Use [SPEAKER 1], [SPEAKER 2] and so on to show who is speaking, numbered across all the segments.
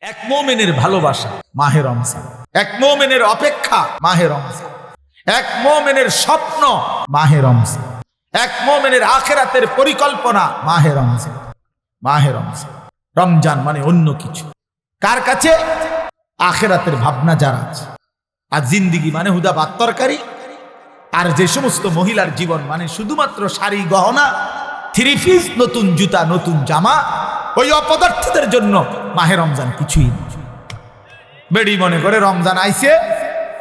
[SPEAKER 1] এক মুমিনের ভালোবাসা মাহে রমজান, এক মুমিনের অপেক্ষা মাহে রমজান, এক মুমিনের স্বপ্ন মাহে রমজান, এক মুমিনের আখিরাতের পরিকল্পনা মাহে রমজান। মাহে রমজান, রমজান মানে অন্য কিছু। কার কাছে? আখিরাতের ভাবনা যার আছে। আর জিন্দিগি মানে হুদা ভাত তরকারি। আর যে সমস্ত মহিলার জীবন মানে শুধুমাত্র শাড়ি গহনা, থ্রি পিস, নতুন জুতা, নতুন জামা, ওই অপদার্থদের জন্য মাহে রমজান কিছুই না। বেড়ি মনে করে রমজান আইছে,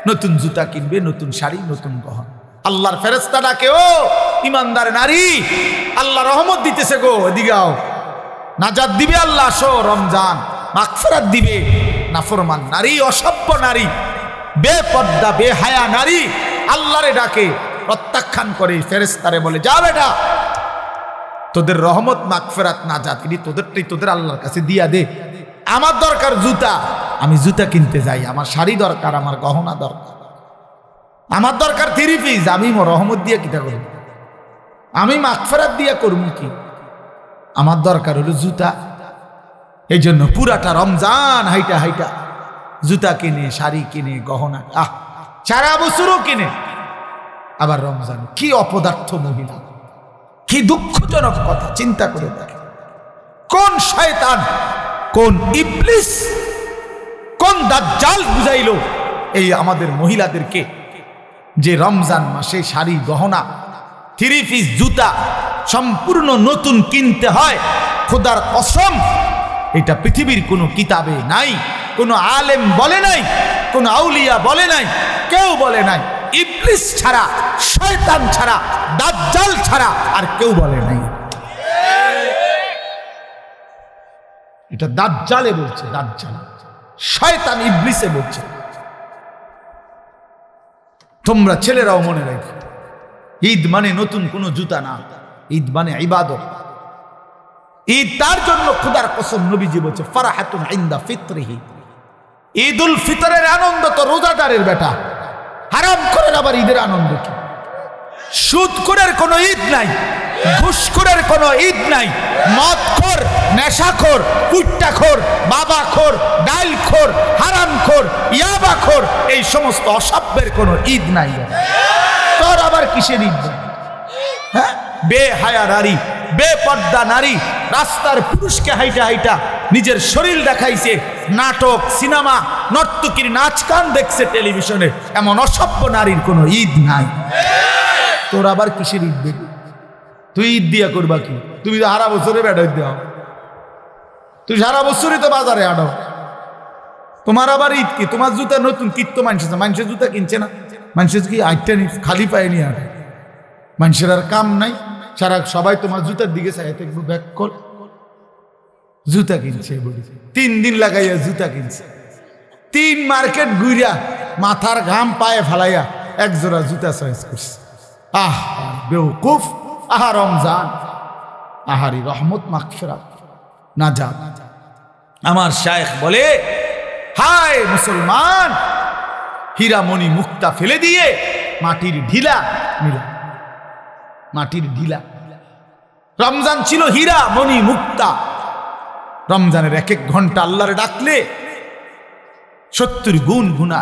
[SPEAKER 1] নতুন জুতা কিনবে, নতুন শাড়ি, নতুন গহনা। আল্লাহর ফেরেশতা ডাকে, ও ইমানদার নারী, আল্লাহ রহমত দিতেছে গো, এদিকে আও, নাজাত দিবে আল্লাহ, আসো রমজান, মাগফিরাত দিবে। নাফরমান নারী, অসভ্য নারী, বেপর্দা বেহায়া নারী আল্লাহরে ডাকে, প্রত্যাখ্যান করে, ফেরেশতারে বলে, যা বেটা, তোদের রহমত মাগফিরাত নাজাত তোদেরটাই তোদের আল্লাহর কাছে দিয়া দে। আমার দরকার জুতা, আমি জুতা কিনতে যাই। আমার শাড়ি দরকার, আমার গহনা দরকার, আমার দরকার থ্রি পিস, আমি রহমত দিয়ে কিটা করব, আমি মাগফিরাত দিয়া করব কি? আমার দরকার হলো জুতা। এই জন্য পুরাটা রমজান হাইটা হাইটা জুতা কিনে, শাড়ি কিনে, গহনা, সারা বছরও কিনে। আবার রমজান, কি অপদার্থ মহিলা, কি দুঃখজনক কথা, চিন্তা করে দেখ। কোন শয়তান, কোন ইবলিস, কোন দাজ্জাল বুঝাইলো এই আমাদের মহিলাদেরকে যে রমজান মাসে শাড়ি গহনা, থ্রি পিস, জুতা সম্পূর্ণ নতুন কিনতে হয়? খোদার কসম, এটা পৃথিবীর কোনো কিতাবে নাই, কোনো আলেম বলে নাই, কোনো আউলিয়া বলে নাই, কেউ বলে নাই। ইবলিস ছাড়া, শয়তান ছাড়া, দাজ্জাল ছাড়া আর কেউ বলে নাই। এটা দাজ্জালে বলছে, দাজ্জাল, শয়তান ইবলিসে বলছে। তোমরা ছেলেরাও মনে রাখো, ঈদ মানে নতুন কোনো জুতা না, ঈদ মানে ইবাদত। ঈদ তার জন্য খোদার কসম নবীজি বলছে, ফারাহাতুন ইনদা ফিতরিহি, ঈদুল ফিতরের আনন্দ তো রোজাদারের বেটা। হারাম করেন আবার ঈদের আনন্দ কি? সুদখোরের কোনো ঈদ নাই, ঘুষখোরের কোনো ঈদ নাই, মদখোর, নেশাখোর, কুট্টাখোর, বাবাখোর, ডাইলখোর, হারামখোর, ইয়াবাখোর, এই সমস্ত অসভ্যের কোনো ঈদ নাই। তোর আবার কিসের ঈদ? হ্যাঁ, বেহায়া নারী, বেপর্দা নারী রাস্তার পুরুষকে হাইটা হাইটা নিজের শরীর দেখাইছে, নাটক, সিনেমা, নর্তকীর নাচ গান দেখছে টেলিভিশনে, এমন অসভ্য নারীর কোনো ঈদ নাই। তোর আবার কিসের ঈদ দেখবি? তুই ঈদ দিয়া করবা কি? তুমি তো সারা বছরে বেড়াই দেওয়া, তুই সারা বছরই তো বাজারে আড়ো, তোমার আবার ঈদ কি? তোমার জুতা নতুন কিত তো মানুষের জুতা কিনছে না, মানুষের কি আটটা খালি পায়ে নিয়ে আটে, মানুষের আর কাম নাই, সারা সবাই তোমার জুতার দিকে চাই থাকবো, ব্যাক কর, জুতা কিনছে, বলি 3 দিন লাগাইয়া জুতা কিনছে, 3 মার্কেট ঘুরিয়া মাথার ঘাম পায়ে ফালাইয়া এক জোড়া জুতা চয়েস করছে। আহ বেওকুফ, আহা রমজান, আহারি রহমত মাগফিরাত নাজাত। আমার শায়েখ বলে, হায় মুসলমান, হীরামণি মুক্তা ফেলে দিয়ে মাটির ঢিলা নিলা, মাটির ঢিলা। রমজান ছিল হীরা মণি মুক্তা। রমজানের 1-1 ঘন্টা আল্লাহরে ডাকলে 70 গুণ গুণা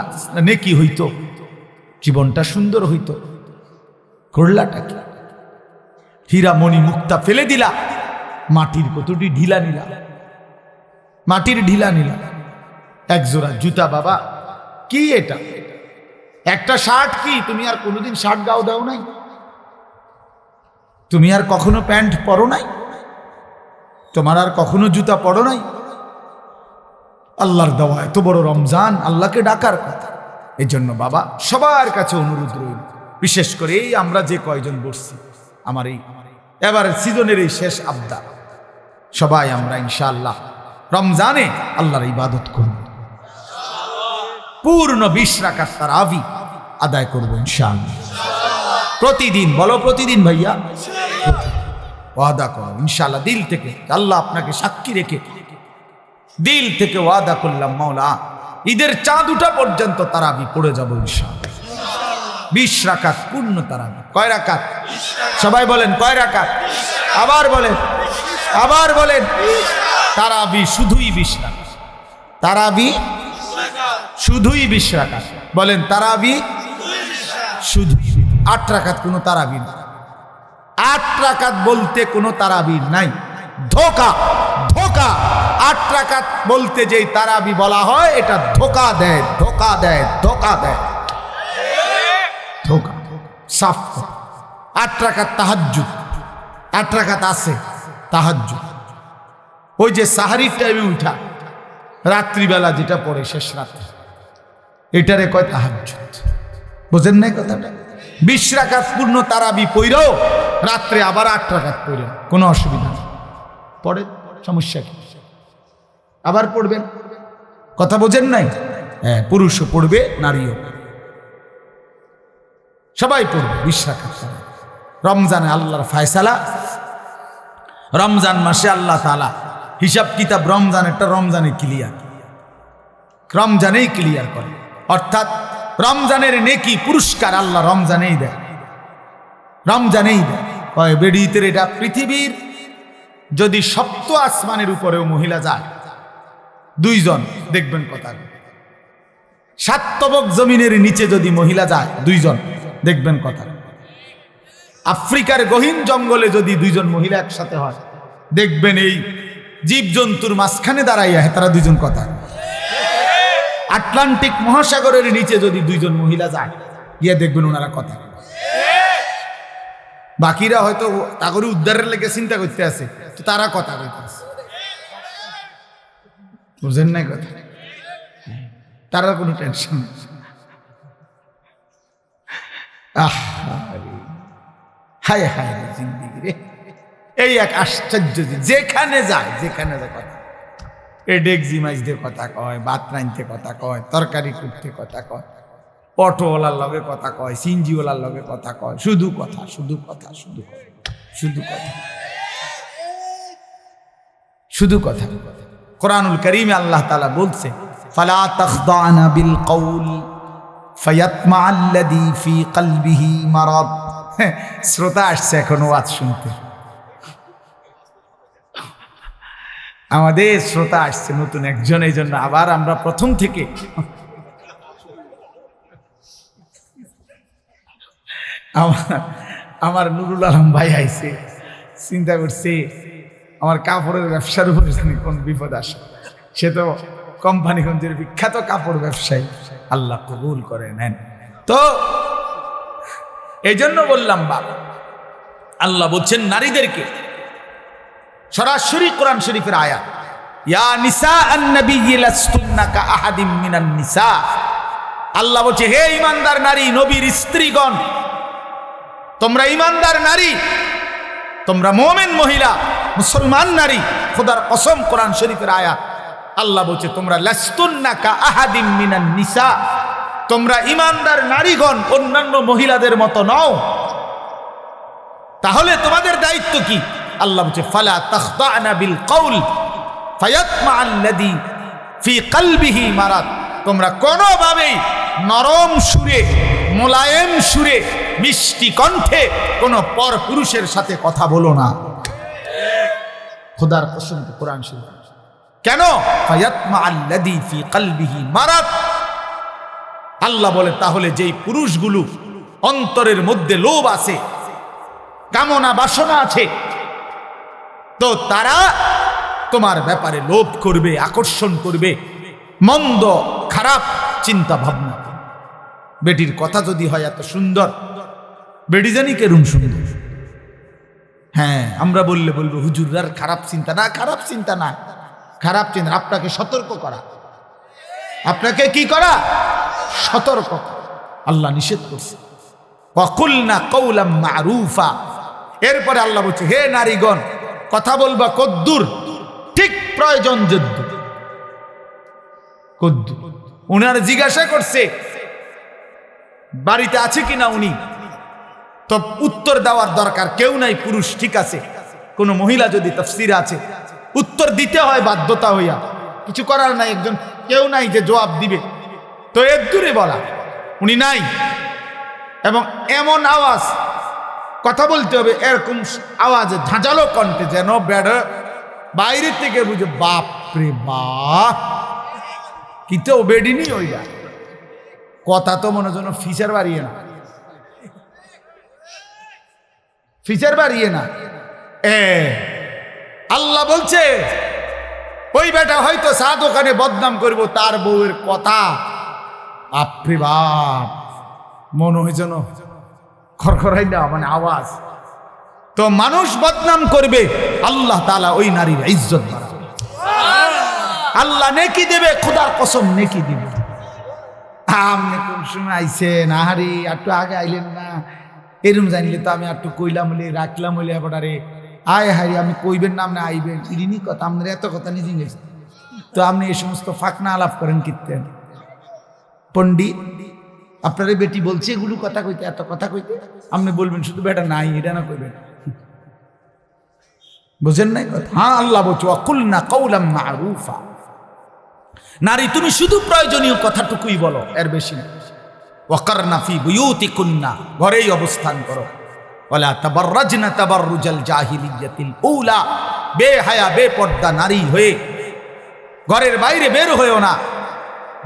[SPEAKER 1] নেকি হইতো, জীবনটা সুন্দর হইতো। করলাটা কি? হীরা মণি মুক্তা ফেলে দিলা, মাটির কতটি ঢিলা নিলা, মাটির ঢিলা নিলা। এক জোড়া জুতা, বাবা কি এটা? একটা শার্ট কি? তুমি আর কোনোদিন শার্ট গাও দাও নাই? তুমি আর কখনো প্যান্ট পরো নাই? তোমার আর কখনো জুতা পরো নাই? আল্লাহর দেওয়া এত বড় রমজান, আল্লাহকে ডাকার কথা। এই জন্য বাবা সবার কাছে অনুরোধ রইল, বিশেষ করে এই আমরা যে কয়জন বসছি, আমার এই এবারের সিজনের এই শেষ আবদা, সবাই আমরা ইনশাআল্লাহ রমজানে আল্লাহর ইবাদত করব, পূর্ণ 20 রাকাত তারাবি আদায় করবো ইনশাআল্লাহ প্রতিদিন। বলো প্রতিদিন ভাইয়া, ওয়াদা করো ইনশাআল্লাহ দিল থেকে। আল্লাহ আপনাকে সাক্ষী রেখে দিল থেকে ওয়াদা করলাম, মাওলা ঈদের চাঁদ উঠা পর্যন্ত তারাবি পড়ে যাবো ইনশাআল্লাহ। 20 রাকাত পূর্ণ তারাবি। কয় রাকাত? সবাই বলেন কয় রাকাত? আবার বলেন, আবার বলেন। তারাবি শুধুই 20 রাকাত। তারাবি শুধুই 20 রাকাত। বলেন তারাবি শুধু 8 রাকাত, কোনো তারাবি না। 8 রাকাত বলতে কোনো তারাবি নাই, ধোকা ধোকা। 8 রাকাত বলতে যেই তারাবি বলা হয় এটা ধোকা দেয়, ধোকা দেয়, ধোকা দেয়, ধোকা সাফ। 8 রাকাত তাহাজ্জুদ, 8 রাকাত আছে তাহাজ্জুদ, ওই যে সাহারির টাইমে উঠা রাত্রিবেলা যেটা পড়ে শেষ রাত্রে, এটারে কয় তাহাজ্জুদ। বুঝেন নাই কথাটা? 20 রাকাত পূর্ণ তারাবি পড়েও রাত্রে আবার 8 রাকাত পড়ে কোনো অসুবিধা নেই, পড়ে, সমস্যা কি? আবার পড়বেন, কথা বোঝেন নাই? হ্যাঁ, পুরুষও পড়বে, নারীও, সবাই পড়বে 20 রাকাত। রমজানে আল্লাহর ফায়সালা, রমজান মাসে আল্লাহ তাআলা হিসাব কিতাব রমজানেরটা রমজানে ক্লিয়ার, রমজানেই ক্লিয়ার করে। অর্থাৎ রমজানের নেকি পুরস্কার আল্লাহ রমজানেই দেয়, রমজানেই দেয়। বেডিতের এটা পৃথিবীর যদি 7 আসমানের উপরেও মহিলা যায় 2 জন, দেখবেন কথা। 7 তবক জমিনের নিচে যদি মহিলা যায় 2 জন, দেখবেন কথা। আফ্রিকার গহীন জঙ্গলে যদি 2 জন মহিলা একসাথে হয়, দেখবেন এই জীবজন্তুর মাঝখানে দাঁড়াইয়া তারা 2 জন কথা। আটলান্টিক মহাসাগরের নিচে যদি 2 জন মহিলা যায়, গিয়ে দেখবেন ওনারা কথা। বাকিরা হয়তো তাগরে উদ্ধারের লেগে চিন্তা করতে আছে, তো তারা কথা কইতে আছে। বুঝেন নাই কথা? তারা কোনো টেনশন নেই। হায় হায় রে জিন্দিগি রে, এই এক আশ্চর্য। যেখানে যায়, যেখানে যায় কথা, এ ডেকজি মাইজতে কথা কয়, ভাত রাঁধতে কথা কয়, তরকারি করতে কথা কয়, অটোওয়ালার লগে কথা কয়, সিনজিওয়ালার লগে কথা কয়, শুধু কথা, শুধু কথা, শুধু কথা, শুধু কথা, শুধু কথা। কোরআনুল কারীমে আল্লাহ তাআলা বলছে, ফালা তাখদানা বিল কওল ফায়াতমাআল্লাযী ফি কলবিহি মারাদ। শ্রোতা আসছে এখন ওয়াজ শুনতে, আমাদের শ্রোতা আসছে নতুন একজন, এই জন্য আবার আমরা প্রথম থেকে আমার নুরুল আলম ভাই আইছে, চিন্তা করছে আমার কাপড়ের ব্যবসার উপরে জানি কোন বিপদ আসে। সে তো কোম্পানিগঞ্জের বিখ্যাত কাপড় ব্যবসায়ী, আল্লাহ কবুল করে নেন। তো এই জন্য বললাম বাবা, আল্লাহ বলছেন নারীদেরকে, সরাসরি কোরআন শরীফের আয়াত, ইয়া নিসা আন-নবী লাস্তুন্না কা আহাদিম মিনান নিসা। আল্লাহ বলছে, হে ঈমানদার নারী, নবীর স্ত্রীগণ, তোমরা ঈমানদার নারী, তোমরা মুমিন মহিলা, মুসলমান নারী, খোদার কসম কোরআন শরীফের আয়াত। আল্লাহ বলছে তোমরা লাস্তুন্না কা আহাদিম মিনান নিসা, তোমরা ঈমানদার নারীগণ অন্যান্য মহিলাদের মতো নও। তাহলে তোমাদের দায়িত্ব কি? আল্লাহ বলছে ফালা তাখদানা বিল কওল ফায়াতমাআল্লাযী ফি কলবিহি মারাদ। তোমরা কোনোভাবেই নরম সুরে, মোলায়েম সুরে, মিষ্টি কণ্ঠে কোনো পর পুরুষের সাথে কথা বলো না। খোদার কসম কোরআন শরীফ। কেন? ফায়াতমাআল্লাযী ফি কলবিহি মারাদ। আল্লাহ বলে তাহলে যেই পুরুষগুলো অন্তরের মধ্যে লোভ আছে, কামনা বাসনা আছে, তো তারা তোমার ব্যাপারে লোভ করবে, আকর্ষণ করবে, মন্দ খারাপ চিন্তা ভাবনা। বেটির কথা যদি হয় এত সুন্দর, বেটি জানি কেরম সুন্দর। হ্যাঁ, আমরা বললে বলবো হুজুরার খারাপ চিন্তা না, খারাপ চিন্তা না, খারাপ চিন্তা আপনাকে সতর্ক করা, আপনাকে কি করা? সতর্ক। আল্লাহ নিষেধ করছে ওয়াকুলনা কওলাম মারুফা। এরপরে আল্লাহ বলছে, হে নারীগণ, কথা বলবা কদ্দুর? ঠিক প্রয়োজন যদ্দু। কদ্দুর। উনার জিজ্ঞাসা করছে বাড়িতে আছে কিনা উনি, তো উত্তর দেওয়ার দরকার কেউ নাই, পুরুষ ঠিক আছে। কোন মহিলা যদি তাফসীরে আছে, উত্তর দিতে হয় বাধ্যতা হইয়া, কিছু করার নাই, একজন কেউ নাই যে জবাব দিবে, তো এর দূরে বলা উনি নাই। এবং এমন আওয়াজ কথা বলতে হবে, এরকম আওয়াজে ঝাঁঝালো কণ্ঠে, যেন বেড়া বাইরে থেকে বুঝে বাপ রে বাপ, কিন্তু বেডিনি ওইটা কথা তো মনে জন্য ফিচার বাড়িয়ে না, ফিচার বাড়িয়ে না। আল্লাহ বলছে ওই বেটা হয়তো চা দোকানে বদনাম করবো, তার বউয়ের কথা আপনি বাপ মনে হয় যেন খরখরাই না, মানে আওয়াজ। তো মানুষ বদনাম করবে, আল্লাহ তাআলা ওই নারীর ইজ্জত বাড়াবে, আল্লাহ নেকি দেবে, খোদার কসম নেকি দিবে। আপনি কোন সময় আইছেন, আহারে একটু আগে আইলেন না, এরম জানলে তো আমি একটু কইলাম হলে রাখলাম হলে এবারে আয় হারি আমি কইবেন না, আপনি আইবেন ইরিনি কথা, আপনার এত কথা নিজে গেছে। তো আপনি এই সমস্ত ফাঁকনা আলাপ করেন কীর্তেন পণ্ডিত, আপনার বেটি বলছে এগুলো কথা কইতে, এত কথা কইতে, আপনি বলবেন শুধু বেটা নাই, এটা না কইবেন, বুঝেন নাই কথা? হ্যাঁ, আল্লাহ বলছো ওয়াকুলনা কাওলাম মারুফা, নারী তুমি শুধু প্রয়োজনীয় কথাটুকুই বলো, এর বেশি না। ওয়াকারনা ফি বুয়ুতিকুন্না, ঘরেই অবস্থান করো। ওয়ালা তাবাররাজনা তাবাররুজাল জাহিলিয়াতিল উলা, বেহায়া বেপর্দা নারী হয়ে ঘরের বাইরে বের হয়েও না,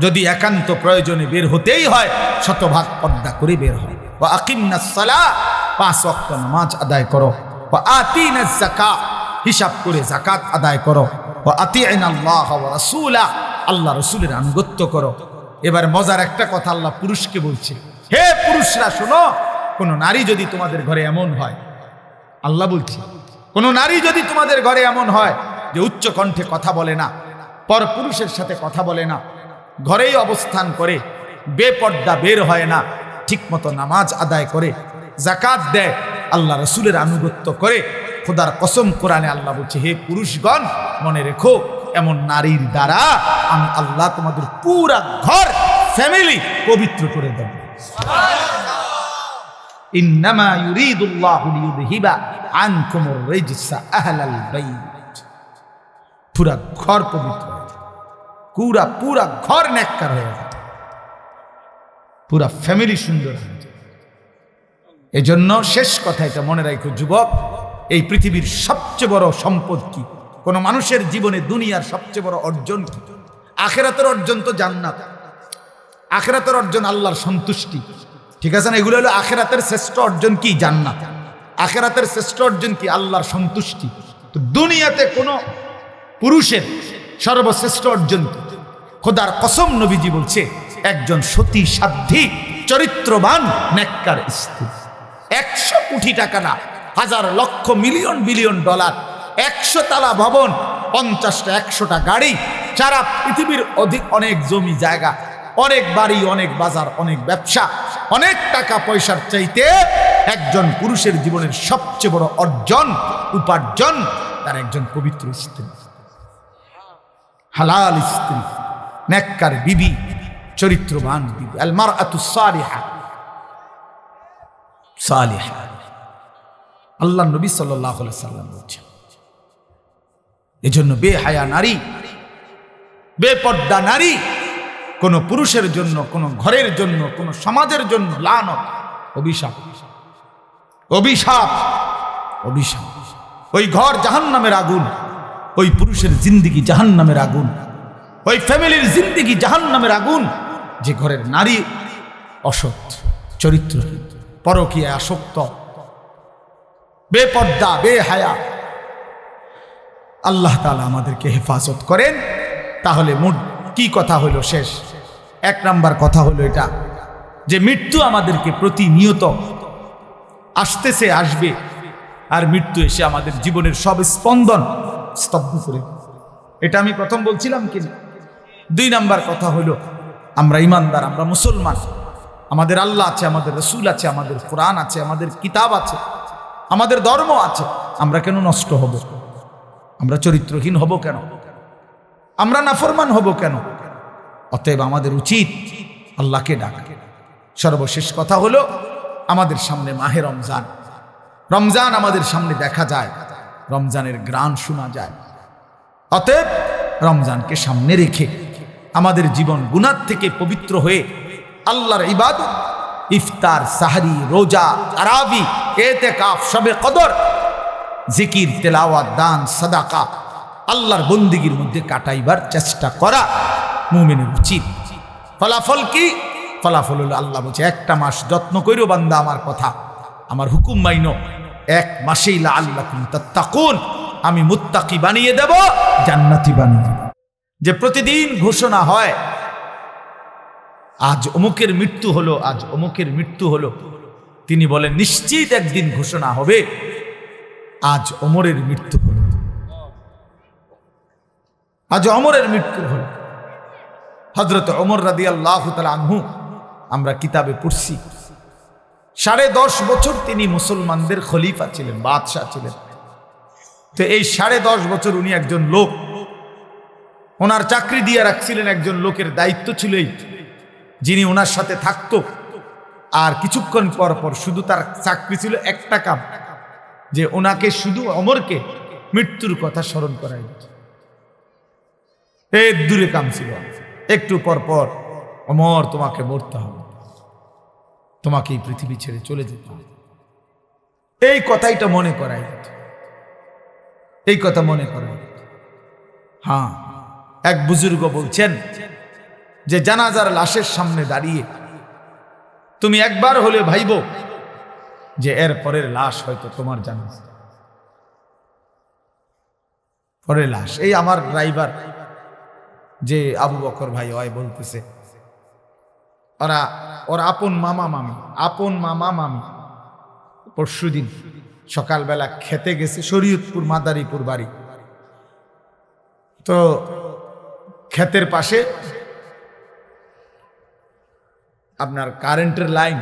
[SPEAKER 1] যদি একান্ত প্রয়োজনে বের হতেই হয় শতভাগ পর্দা করে বের হয়। ওয়া আকিমনাস সালাহ, 5 ওয়াক্ত নামাজ আদায় করো। ওয়া আতিনাজ যাকাত, হিসাব করে যাকাত আদায় করো। ওয়া আতিনাল্লাহ ওয়া রাসূলা, আল্লাহ রাসূলের আনুগত্য করো। এবার মজার একটা কথা আল্লাহ পুরুষকে বলছে, হে পুরুষরা শোনো, কোন নারী যদি তোমাদের ঘরে এমন হয়, আল্লাহ বলছে কোন নারী যদি তোমাদের ঘরে এমন হয় যে উচ্চ কণ্ঠে কথা বলে না, পর পুরুষের সাথে কথা বলে না, ঘরেই অবস্থান করে, বেপর্দা বের হয় না, ঠিক মতো নামাজ আদায় করে, যাকাত দেয়, আল্লাহ রাসূলের আনুগত্য করে, খোদার কসম কোরআনে আল্লাহ বলছে হে পুরুষগণ মনে রেখো, এমন নারীর দ্বারা আমি আল্লাহ তোমাদের পুরা ঘর ফ্যামিলি পবিত্র করে দেব। ইন্নামা ইউরিদুল্লাহু লিইউযহিবা আনকুমুর রিজসা আহলাল বাইত, পুরা ঘর পবিত্র হয়ে যাবে, পুরা ঘর নেককার হয়ে যাবে, পুরা ফ্যামিলি সুন্দর হয়ে যাবে। এজন্য শেষ কথা এটা মনে রাখো যুবক, এই পৃথিবীর সবচেয়ে বড় সম্পদ কি? কোন মানুষের জীবনে দুনিয়ার সবচেয়ে বড় অর্জন কি? আখিরাতের অর্জন তো জান্নাত, আখিরাতের অর্জন আল্লাহর সন্তুষ্টি, ঠিক আছে না? এগুলো হলো আখিরাতের শ্রেষ্ঠ অর্জন কি? জান্নাত। আখিরাতের শ্রেষ্ঠ অর্জন কি? আল্লাহর সন্তুষ্টি। তো দুনিয়াতে কোন পুরুষের সর্বশ্রেষ্ঠ অর্জন কি? খোদার কসম নবীজি বলছে একজন সতী সাধ্বী চরিত্রবান নেককার স্ত্রী। 100 কোটি টাকা না, হাজার লক্ষ মিলিয়ন বিলিয়ন ডলার, 100 তালা ভবন, 50টা 100টা গাড়ি, সারা পৃথিবীর অনেক জমি জায়গা, অনেক বাড়ি, অনেক বাজার, অনেক ব্যবসা, অনেক টাকা পয়সার চাইতে একজন পুরুষের জীবনের সবচেয়ে বড় অর্জন, উপার্জন তার একজন পবিত্র স্ত্রী, হালাল স্ত্রী, নেককার বিবি, চরিত্রবান বিবি। আল মারআতুস সালিহা, সালিহা, আল্লাহ নবী সাল্লাল্লাহু আলাইহি সাল্লাম বলেছেন। এজন্য বেহায়া নারী, বেপর্দা নারী কোন পুরুষের জন্য, কোন ঘরের জন্য, কোন সমাজের জন্য লানত, অভিশাপ, অভিশাপ, অভিশাপ। ওই ঘর জাহান্নামের আগুন, ওই পুরুষের জিন্দেগি জাহান্নামের আগুন, ওই ফ্যামিলির জিন্দেগি জাহান্নামের আগুন। যে ঘরের নারী অসৎ, চরিত্রহীন, পরকীয়ায় আসক্ত, বেপর্দা, বেহায়া, আল্লাহ তাআলা আমাদেরকে হেফাজত করেন। তাহলে মোট কি কথা হলো? শেষ 1 নাম্বার কথা হলো এটা যে মৃত্যু আমাদেরকে প্রতিনিয়ত আসতেছে, আসবে, আর মৃত্যু এসে আমাদের জীবনের সব স্পন্দন স্তব্ধ করে। এটা আমি প্রথম বলছিলাম কিনা? 2 নাম্বার কথা হলো আমরা ইমানদার, আমরা মুসলমান, আমাদের আল্লাহ আছে, আমাদের রসুল আছে, আমাদের কোরআন আছে, আমাদের কিতাব আছে, আমাদের ধর্ম আছে। আমরা কেন নষ্ট হব? আমরা চরিত্রহীন হব কেন? আমরা নাফরমান হব কেন? অতএব আমাদের উচিত আল্লাহকে ডাকা। সর্বশেষ কথা হলো আমাদের সামনে মাহে রমজান, রমজান আমাদের সামনে দেখা যায়, রমজানের গ্রান শোনা যায়। অতএব রমজানকে সামনে রেখে আমাদের জীবন গুনাহ থেকে পবিত্র হয়ে আল্লাহর ইবাদত, ইফতার, সাহরি, রোজা, তারাবি, এতেকাফ, শবে কদর, জিকির, তেলাওয়াত, দান, সাদাকা, আল্লাহর বন্দিগির মধ্যে কাটাইবার চেষ্টা করা। মুমিনের উচিত। ফলাফল কি? ফলাফল হলো আল্লাহ বলছে 1টা মাস যত্ন কইরো বান্দা আমার কথা, আমার হুকুম মাইনো, 1 মাসেই লাআল্লাকুম তাত্তাকুন, আমি মুত্তাকি বানিয়ে দেব, জান্নাতি বানিয়ে দেব। যে প্রতিদিন ঘোষণা হয় আজ অমুকের মৃত্যু হলো, আজ অমুকের মৃত্যু হলো, তিনি বলেন নিশ্চিত একদিন ঘোষণা হবে আজ ওমরের মৃত্যু হলো, আজ ওমরের মৃত্যু হলো। হযরত ওমর রাদিয়াল্লাহু তাআলা আনহু আমরা কিতাবে পড়ছি 10.5 বছর তিনি মুসলমানদের খলিফা ছিলেন, বাদশাহ ছিলেন। তো এই 10.5 বছর উনি একজন লোক, ওনার চাকরি দিয়ে রাখছিলেন, একজন লোকের দায়িত্ব ছিল এই, যিনি ওনার সাথে থাকতো। আর কিছুক্ষণ পর পর শুধু তার চাকরি ছিল একটা কাম, যে ওনাকে শুধু ওমরকে মৃত্যুর কথা স্মরণ করাই দিত। এই দূরে কাম ছিল, একটু পর পর ওমর তোমাকে মরতে হবে, তোমাকে এই পৃথিবী ছেড়ে চলে যেতে হবে, এই কথাইটা মনে করাই দিত, এই কথা মনে করাই দিত। হ্যাঁ, এক বুজুর্গ বলছেন যে জানাজার লাশের সামনে দাঁড়িয়ে তুমি একবার হলে ভাইবো যে এর পরের লাশ হয়তো তোমার জানাজা, পরের লাশ। এই আমার ড্রাইভার যে আবু বকর ভাই হয় বলতেছে, ওর আপন মামা মামি পরশুদিন সকালবেলা খেতে গেছে, শরীয়তপুর মাদারীপুর বাড়ি। তো ক্ষেতের পাশে আপনার কারেন্টের লাইন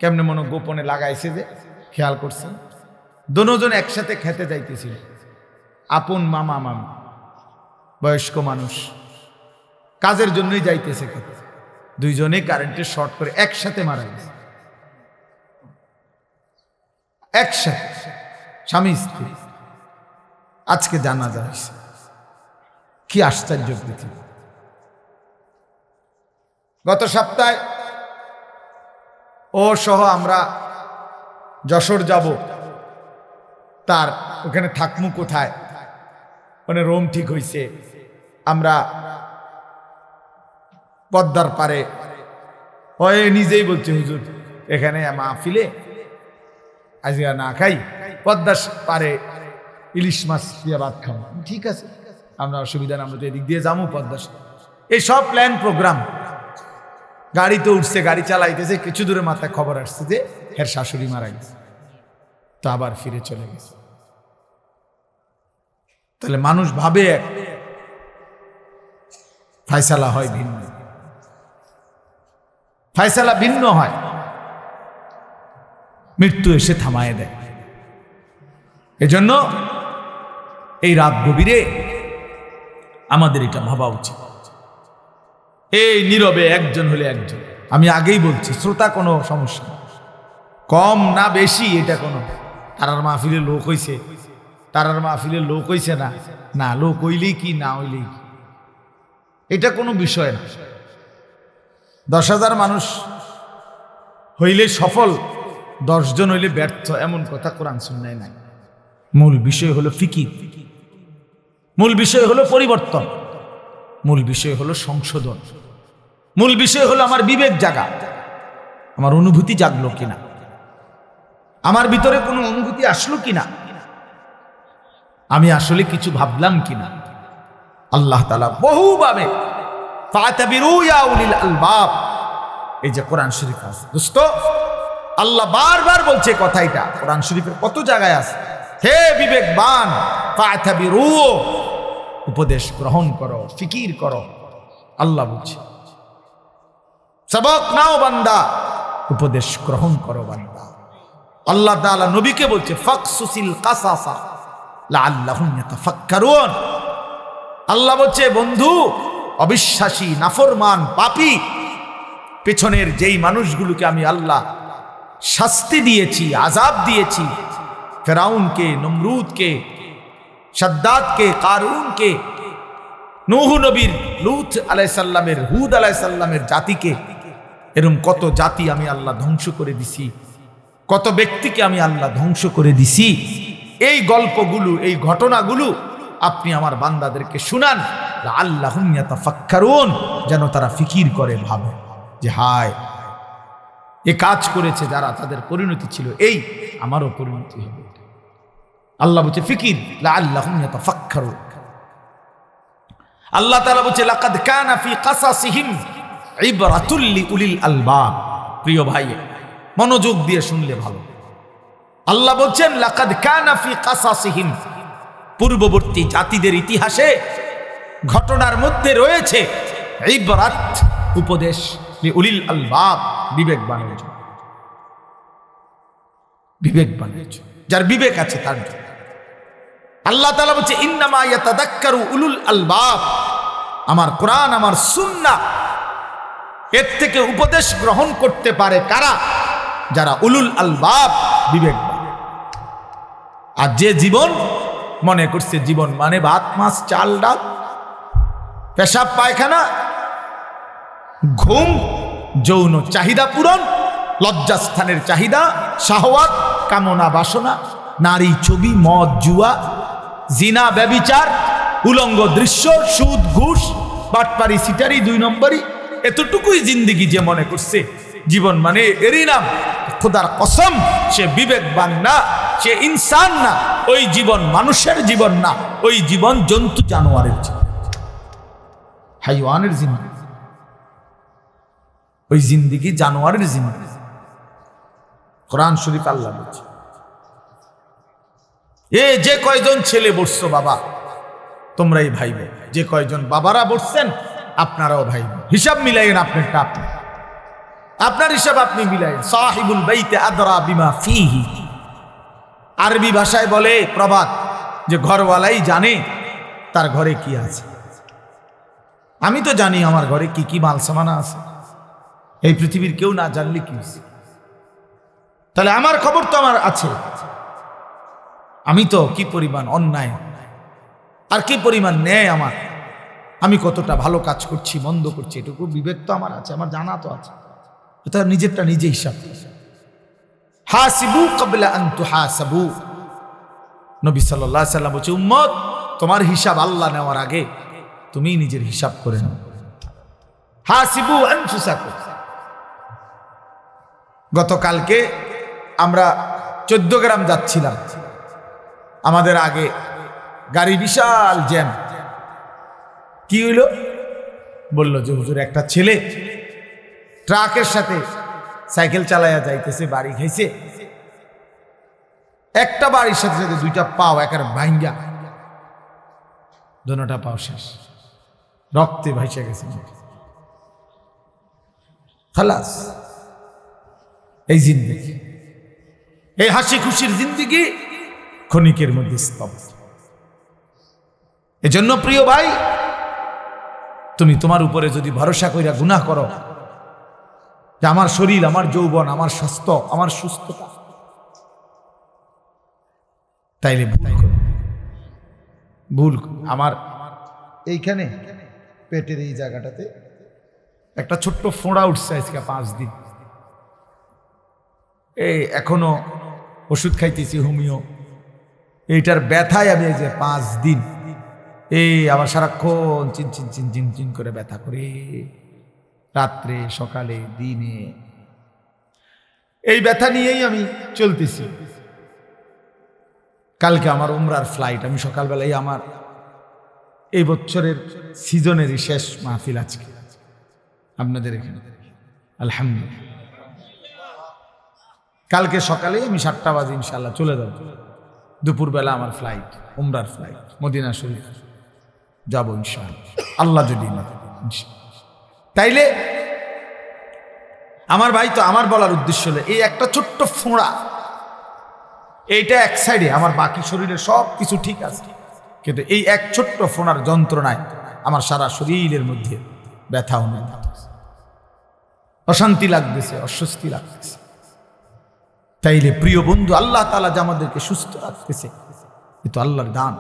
[SPEAKER 1] কেমনে মনে গোপনে লাগাইছে, যে খেয়াল করছেন, দুজন একসাথে খেতে যাইতেছিল, আপন মামা মামি, বয়স্ক মানুষ, কাজের জন্যই যাইতেছে খেতে, দুইজনে কারেন্টের শর্ট করে একসাথে মারা গেছে, একসাথে, স্বামী স্ত্রী। আজকে জানা যায়, কি আশ্চর্য পৃথিবী। গত সপ্তাহে ও সহ আমরা যশোর যাব, তার ওখানে থাকমু কোথায়, মানে রুম ঠিক হইছে, আমরা পদ্মার পারে, হয় নিজেই বলছে হুজুর এখানে মাহফিলে আজকে না খাই, পদ্মার পারে ইলিশ মাছ দিয়ে ভাত খাবো, ঠিক আছে, আমরা অসুবিধা না, আমরা তো এদিক দিয়ে যাবো পদ্মা। এই সব প্ল্যান প্রোগ্রাম, গাড়িতে উঠছে, গাড়ি চালাইতেছে, কিছু দূরে মাথায় খবর আসছে যে এর শাশুড়ি মারা গেছে, তো আবার ফিরে চলে গেছে। তাহলে মানুষ ভাবে এক, ফায়সালা হয় ভিন্ন, ফায়সালা ভিন্ন হয়, মৃত্যু এসে থামায় দেয়। এজন্য এই রাত গভীরে আমাদের এটা ভাবা উচিত। এই নীরবে একজন হলে একজন, আমি আগেই বলছি, শ্রোতা কোনো সমস্যা না, কম না বেশি এটা কোনো, তারার মাহফিলে লোক হইছে, তারার মাহফিলে লোক হইছে না, না লোক হইলেই কি না হইলেই কি, এটা কোনো বিষয় না। 10,000 মানুষ হইলে সফল, 10 জন হইলে ব্যর্থ, এমন কথা কোরআন সুন্নায় নাই। মূল বিষয় হলো ফিকির, মূল বিষয় হলো পরিবর্তন, মূল বিষয় হলো সংশোধন, মূল বিষয় হলো আমার বিবেক জাগা, আমার অনুভূতি জাগলো কিনা, আমার ভিতরে কোনো অনুভূতি আসলো কিনা, আমি আসলে কিছু ভাবলাম কিনা। আল্লাহ তাআলা বহুভাবে ফাতাবিরু ইয়া উলিল আলবাব, এই যে কোরআন শরীফ আছে দোস্ত, আল্লাহ বারবার বলছে কথাটা, কোরআন শরীফের কত জায়গায় আছে, হে বিবেকবান, ফাতাবিরু, উপদেশ গ্রহণ করো, ফিকির করো। আল্লাহ বলছে সবক নাও বান্দা, উপদেশ গ্রহণ করো বান্দা। আল্লাহ তাআলা নবীকে বলছে ফাকসুসিল কাসাসা লাআল্লাহুম ইয়াতাফাক্কারুন। আল্লাহ বলছে বন্ধু, অবিশ্বাসী, নাফরমান, পাপী, পেছনের যেই মানুষগুলোকে আমি আল্লাহ শাস্তি দিয়েছি, আযাব দিয়েছি, ফেরাউনকে, নমরুদকে, শাদ্দাদকে, কারুনকে, নূহ নবীর, লূত আলাইহিস সালামের, হুদ আলাইহিস সালামের জাতিকে, এরকম কত জাতি আমি আল্লাহ ধ্বংস করে দিছি, কত ব্যক্তিকে আমি আল্লাহ ধ্বংস করে দিছি। এই গল্পগুলো, এই ঘটনাগুলো আপনি আমার বান্দাদেরকে শুনান, লাআল্লাহুম ইয়াতাফাক্কারুন, যেন তারা ফিকির করে, ভাবে যে হায় এ কাজ করেছে যারা, তাদের পরিণতি ছিল এই, আমারও পরিণতি হবে। আল্লাহ বলছে ফিকির, লাআল্লাহুম ইয়াতাফাক্কারুন। আল্লাহ তাআলা বলছে লাকাদ কানা ফি কাসাসিহিম ইবরাতুল লিউলিল আলবাব। প্রিয় ভাই, মনোযোগ দিয়ে শুনলে ভালো। আল্লাহ বলছেন লাকাদ কানা ফি কাসাসিহিম, পূর্ববর্তী জাতিদের ইতিহাসে ঘটনার মধ্যে রয়েছে ইবরাত, উপদেশ, লিউলিল আলবাব, বিবেকবানের জন্য। বিবেকবানের জন্য, যার বিবেক আছে তার জন্য। আল্লাহ তাআলা বলছে ইন্নামা ইয়াতাদাক্কারু উলুল আলবাব। আমার কোরআন, আমার সুন্নাহ, এর থেকে উপদেশ গ্রহণ করতে পারে কারা? যারা উলুল আলবাব, বিবেকবান। আর যে জীবন মনে করছে জীবন মানে ভাত মাছ চাল ডাল, পেশাব পায়খানা, ঘুম, যৌন চাহিদা পূরণ, লজ্জাস্থানের চাহিদা, শাহওয়াত, কামনা বাসনা, নারী ছবি, মদ জুয়া, জিনা ব্যভিচার, উলঙ্গ দৃশ্য, সুদ ঘুষ, বাটপারি সিটারি, 2 নম্বরই, এতটুকুই জিন্দেগি যে মনে করছে জীবন মানে এরই নাম, খোদার কসম সে বিবেকবান না, সে ইনসান না। ওই জীবন মানুষের জীবন না, ওই জীবন জন্তু জানোয়ারের জীবন, হাইওয়ানের জিন্দেগি, ওই জিন্দেগি জানোয়ারের জিন্দেগি। কোরআন শরীফ আল্লাহ বলছে যে কয়জন ছেলে বসছো বাবা, তোমরাই ভাইবে, যে কয়জন বাবারা বসছেন আপনারাও ভাইবে। হিসাব মিলাইন, আপনারটা আপনি, আপনার হিসাব আপনি মিলাইন। সাহিবুল বাইতে আদরা বিমা ফিহি, আরবি ভাষায় বলে প্রবাদ যে ঘরওয়ালাই জানে তার ঘরে কি আছে। আমি তো জানি আমার ঘরে কি কি মাল সামানা আছে, এই পৃথিবীর কেউ না জানলে কি আছে? তাহলে আমার খবর তো আমার আছে। আমি তো কি পরিমাণ অন্যায় আর কি পরিমাণ ন্যায় আমার, আমি কতটা ভালো কাজ করছি মন্দ করছি, এটুকু বিবেক তো আমার আছে, আমার জানা তো আছে। এটা নিজেরটা নিজে হিসাব। হাসিবু ক্বাবলা আন তুহাসাবু, নবী সাল্লাল্লাহু আলাইহি সাল্লাম বলছে উম্মত, তোমার হিসাব আল্লাহ নেওয়ার আগে তুমি নিজের হিসাব করে নাও। হাসিবু আনফুসাকুম। গতকালকে আমরা 14 গ্রাম যাচ্ছিলাম, আমাদের আগে গাড়ি বিশাল জ্যাম। কি হইল? বলল যে হুজুর একটা ছেলে ট্রাকের সাথে সাইকেল চালাইয়া যাইতেছে, বাড়ি খাইছে, একটা বাড়ির সাথে সাথে 2টা পাও একের ভাঙ্গা, দোনোটা পাও শেষ, রক্তে ভাইসে গেছে। খালাস, এই জিন্দেগি, এই হাসি খুশির জিন্দেগি ক্ষণিকের মধ্যে স্তব্ধ। এজন্য প্রিয় ভাই, তুমি তোমার উপরে যদি ভরসা কইরা গুনাহ করো যে আমার শরীর, আমার যৌবন, আমার স্বাস্থ্য, আমার সুস্থতা, তাইলে ভুল। আমার এইখানে পেটের এই জায়গাটাতে একটা ছোট্ট ফোঁড়া উঠছে আজকে 5 দিন। এই এখনো ওষুধ খাইতেছি হোমিও, এইটার ব্যথায় আমি এই যে 5 দিন এই আবার সারাক্ষণ চিন চিন চিন চিন চিন করে ব্যথা করে, রাত্রে সকালে দিনে এই ব্যথা নিয়েই আমি চলতেছি। কালকে আমার উমরার ফ্লাইট, আমি সকালবেলায় আমার এই বছরের সিজনেরই শেষ মাহফিল আজকে আপনাদের এখানে, আলহামদুলিল্লাহ। কালকে সকালে আমি 7টা বাজে ইনশাআল্লাহ চলে যাব। দুপুরবেলা আমার ফ্লাইট, উমরার ফ্লাইট, মদিনা শরীফ যাব ইনশাআল্লাহ, আল্লাহ যদি না। তাইলে আমার ভাই, তো আমার বলার উদ্দেশ্য হলো এই একটা ছোট্ট ফোঁড়া, এইটা এক সাইডে, আমার বাকি শরীরে সব কিছু ঠিক আছে, কিন্তু এই এক ছোট্ট ফোঁড়ার যন্ত্রণায় আমার সারা শরীরের মধ্যে ব্যথা অনুভব, অশান্তি লাগতেছে, অস্বস্তি লাগতেছে। তাইলে প্রিয় বন্ধু, আল্লাহ তাআলা যে আমাদেরকে সুস্থ রাখতেছে, এ তো আল্লাহর দান,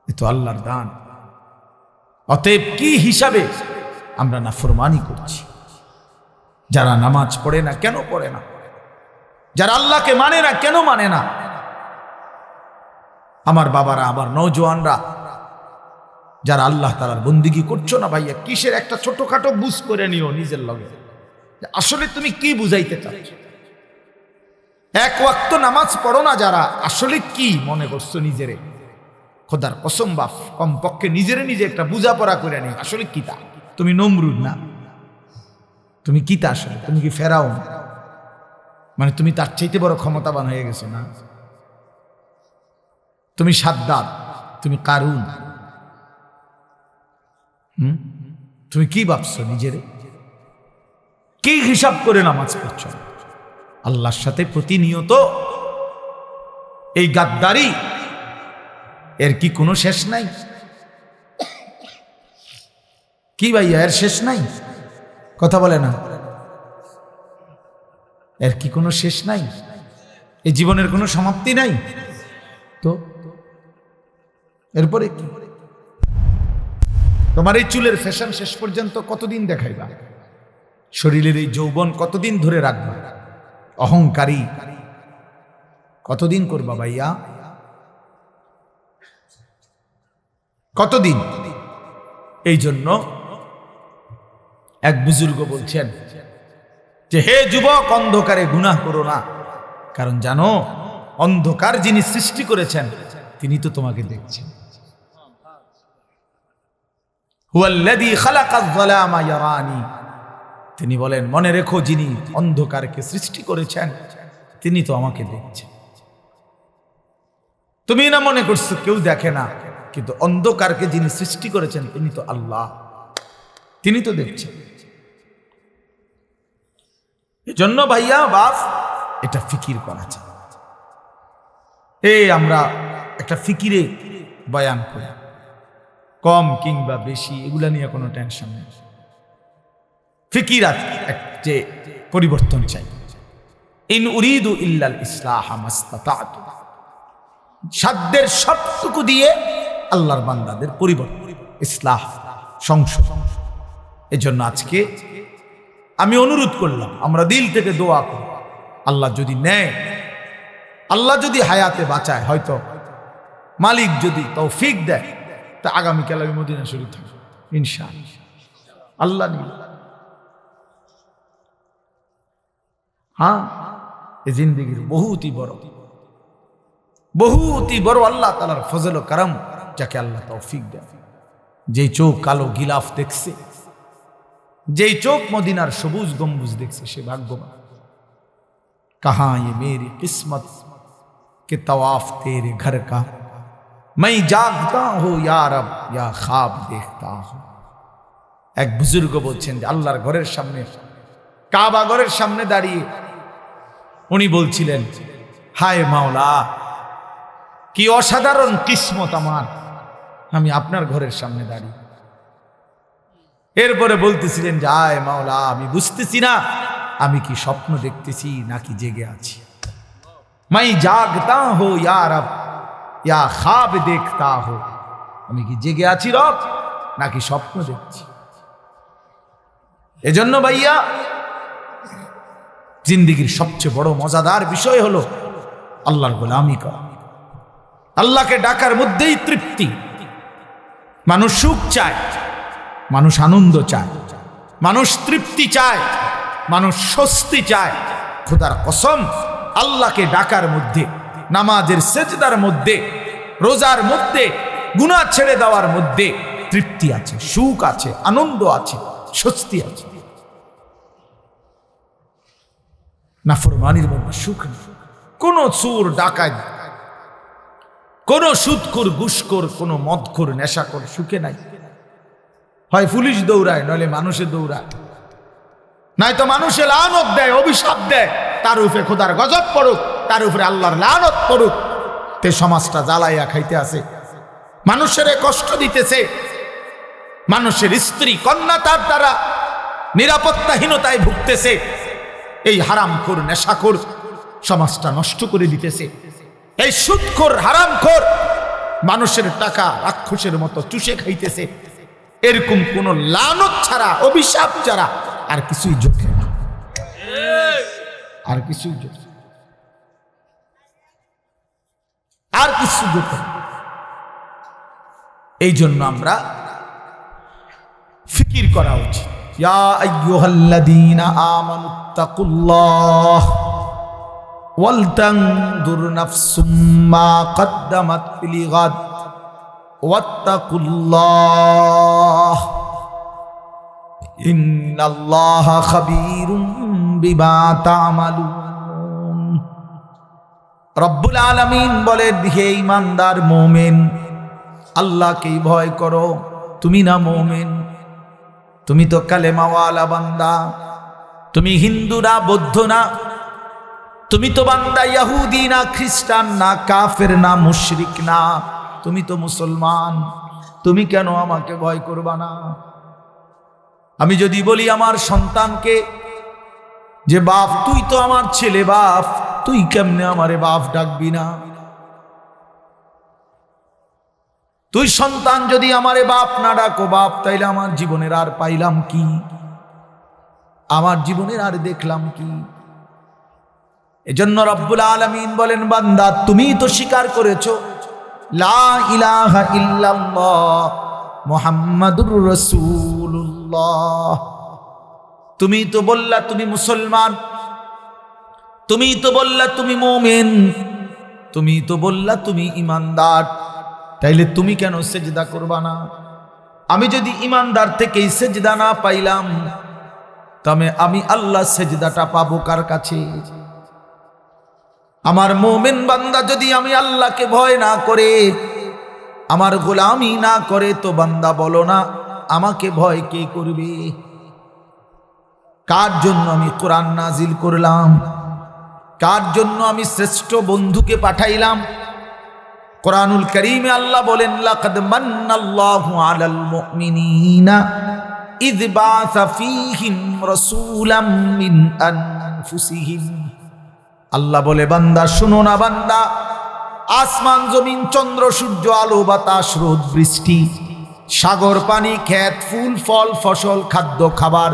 [SPEAKER 1] এ তো আল্লাহর দান। অতএব কি হিসাবে আমরা নাফরমানি করছি? যারা নামাজ পড়ে না কেন পড়ে না? যারা আল্লাহকে মানে না কেন মানে না? আমার বাবারা, আমার নওজোয়ানরা যারা আল্লাহ তাআলার বন্দিগি করছো না ভাইয়া, কিসের একটা ছোটখাটো বুঝ করে নিও নিজের লগে, আসলে তুমি কি বুঝাইতে চাচ্ছ। এক ওয়াক্ত নামাজ পড়ো না যারা, আসলে কি মনে করছো নিজেরে, খোদার কসম বাপ কমপক্ষে নিজেরে নিজে একটা বুঝাপড়া করে নিও, আসলে কিতা তুমি নমরুদ না, তুমি কিতা আসলে, তুমি কি ফেরাউন, মানে তুমি তার চাইতে বড় ক্ষমতাবান হয়ে গেছো না, তুমি সাদ্দাত, তুমি কারুন, তুমি কি ভাবছো নিজেরে, কি হিসাব করে নামাজ পড়ছ। আল্লাহর সাথে প্রতিনিয়ত এই গাদ্দারি, এর কি কোনো শেষ নাই? কি ভাইয়া এর শেষ নাই? কথা বলে না, এর কি কোনো শেষ নাই? এই জীবনের কোনো সমাপ্তি নাই তো এরপরে কি? তোমার এই চুলের ফ্যাশন শেষ পর্যন্ত কতদিন দেখাইবা? শরীরের এই যৌবন কতদিন ধরে রাখবা? অহংকারী কতদিন করবা ভাইয়া? কতদিন? এই জন্য এক বুজুর্গ বলছেন যে হে যুবক, অন্ধকারে গুনাহ করো না, কারণ জানো অন্ধকার যিনি সৃষ্টি করেছেন তিনি তো তোমাকে দেখছেন। হুয়াল্লাযী খালাকায যালামা ইয়ারানি, তিনি বলেন মনে রেখো যিনি অন্ধকারকে সৃষ্টি করেছেন তিনি তো আমাকে দেখছেন। তুমি না মনে করছো কেউ দেখে না, কিন্তু অন্ধকারকে যিনি সৃষ্টি করেছেন তিনি তো আল্লাহ, তিনি তো দেখছেন। এজন্য ভাইয়া বাপ এটা ফিকির করা চাই। এই আমরা একটা ফিকিরে বয়ান করি, কম কিংবা বেশি এগুলা নিয়ে কোনো টেনশন নেই। ফিকির যে পরিবর্তন চাই। ইন উরিদু ইল্লাল ইসলাহ মাস্তাতাতু, সাধ্যের সবটুকু দিয়ে আল্লাহর বান্দাদের পরিবর্তন, ইসলাহ, সংশোধন। এজন্য আজকে আমি অনুরোধ করলাম আমরা দিল থেকে দোয়া করি, আল্লাহ যদি নেয়, আল্লাহ যদি হায়াতে বাঁচায়, হয়তো মালিক যদি তৌফিক দেয়, তা আগামীকাল আমি মদিনা শরীফ থাকবো ইনশাআল্লাহ। আল্লাহ নিয়ে হ্যাঁ, এই জিন্দেগির বহুতই বড় আল্লাহ তাআলার ফজল ও করম, যাকে আল্লাহ তৌফিক দেয়। যেই চোখ কালো গিলাফ দেখছে, যেই চোখ মদিনার সবুজ গম্বুজ দেখছে, সে ভাগ্যবান। कहां ये मेरी किस्मत के तवाफ तेरे घर का, मैं जागता हूं या रब या ख्वाब देखता हूं। এক বুজুর্গ বলছেন যে আল্লাহর ঘরের সামনে, কাবা ঘরের সামনে দাঁড়িয়ে উনি বলছিলেন, হায় মাওলা কি অসাধারণ কিসমত আমার, আমি আপনার ঘরের সামনে দাঁড়িয়ে। এরপরে বলতেছিলেন যে হায় মাওলা আমি বুঝতেছি না আমি কি স্বপ্ন দেখতেছি নাকি জেগে আছি। मैं जागता हूं या रब या ख्वाब देखता हूं, আমি কি জেগে আছি রব নাকি স্বপ্ন দেখছি। এজন্য ভাইয়া জিন্দেগির সবচেয়ে বড় মজাদার বিষয় হলো আল্লাহর গোলামি করা। আল্লাহকে ডাকার মধ্যেই তৃপ্তি। মানুষ সুখ চায়, মানুষ আনন্দ চায়, মানুষ তৃপ্তি চায়, মানুষ স্বস্তি চায়। খোদার কসম, আল্লাহকে ডাকার মধ্যে, নামাজের সেজদার মধ্যে, রোজার মধ্যে, গুনাহ ছেড়ে দেওয়ার মধ্যে তৃপ্তি আছে, সুখ আছে, আনন্দ আছে, স্বস্তি আছে। নাফরমানির মধ্যে সুখ নেই। কোন চোর ডাকাত, কোন সুদখোর, ঘুষখোর, কোন মদখোর, নেশাখোর সুখে নাই। হয় পুলিশ দৌড়ায়, নইলে মানুষে দৌড়ায়, নয়তো মানুষে লানত দেয়, অভিশাপ দেয়, তার উপরে খোদার গজব পড়ুক, তার উপরে আল্লাহর লানত পড়ুক। তে সমাজটা জ্বালাইয়া খাইতে আছে, মানুষের কষ্ট দিতেছে, মানুষের স্ত্রী কন্যা তার দ্বারা নিরাপত্তাহীনতায় ভুগতেছে। এই হারামখোর, নেশাখোর সমাজটা নষ্ট করে দিতেছে। এই সুদখোর, হারামখোর মানুষের টাকা রাক্ষসের মতো চুষে খাইতেছে। এরকম কোন লানত ছাড়া, অভিশাপ ছাড়া আর কিছুই যোগ্য না, আর কিছুই যোগ্য, আর কিছু যোগ্য। এই জন্য আমরা ফিকির করা উচিত। ইয়া আইয়ুহাল্লাযীনা আমানুত্তাকুল্লাহ ওয়াল তানজুর নাফসুম মা কদ্দামাত লিগাদ ওয়াত্তাকুল্লাহ ইন্নাল্লাহা খাবীরুম বিমা তা'মালুন। রব্বুল আলামিন বলেন, হে ঈমানদার মুমিন, আল্লাহকেই ভয় করো। তুমি না মুমিন, তুমি তো কালেমাওয়ালা বান্দা, তুমি হিন্দু না, বৌদ্ধ না, তুমি তো বান্দা ইহুদি না, খ্রিস্টান না, কাফের না, মুশরিক না, তুমি তো মুসলমান। তুমি কেন আমাকে ভয় করবা না? আমি যদি বলি আমার সন্তানকে যে বাপ তুই তো আমার ছেলে, বাপ তুই কেমনে আমারে বাপ ডাকবি না? তুই সন্তান যদি আমারে বাপ না ডাকো বাপ, তাইলে আমার জীবনের আর পাইলাম কি? আমার জীবনের আর দেখলাম কি? এজন্য রব্বুল আলামিন বলেন, বান্দা তুমি তো স্বীকার করেছো লা ইলাহা ইল্লাল্লাহ মুহাম্মাদুর রাসূলুল্লাহ। তুমি তো বললা তুমি মুসলমান, তুমি তো বললা তুমি মুমিন, তুমি তো বললা তুমি ঈমানদার, তাইলে তুমি কেন সেজদা করবা না? আমি যদি ঈমানদার থেকে সেজদা না পাইলাম, তবে আমি আল্লাহ সেজদাটা পাবো কার কাছে? আমার মুমিন বান্দা যদি আমি আল্লাহকে ভয় না করে, আমার গোলামি না করে, তো বান্দা বলো না আমাকে ভয় কে করবে? কার জন্য আমি কোরআন নাজিল করলাম? কার জন্য আমি শ্রেষ্ঠ বন্ধুকে পাঠাইলাম? কোরআনুল কারীমে আল্লাহ বলেন, লাকাদ মান্নাল্লাহু আলাল মুমিনিনা ইয বাআসা ফীহিম রাসূলাম মিন আনফুসিহিম। আল্লাহ বলে, বান্দা শুনো না বান্দা, আসমান জমিন চন্দ্র সূর্য আলো বাতাস রোদ বৃষ্টি সাগর পানি ক্ষেত ফুল ফল ফসল খাদ্য খাবার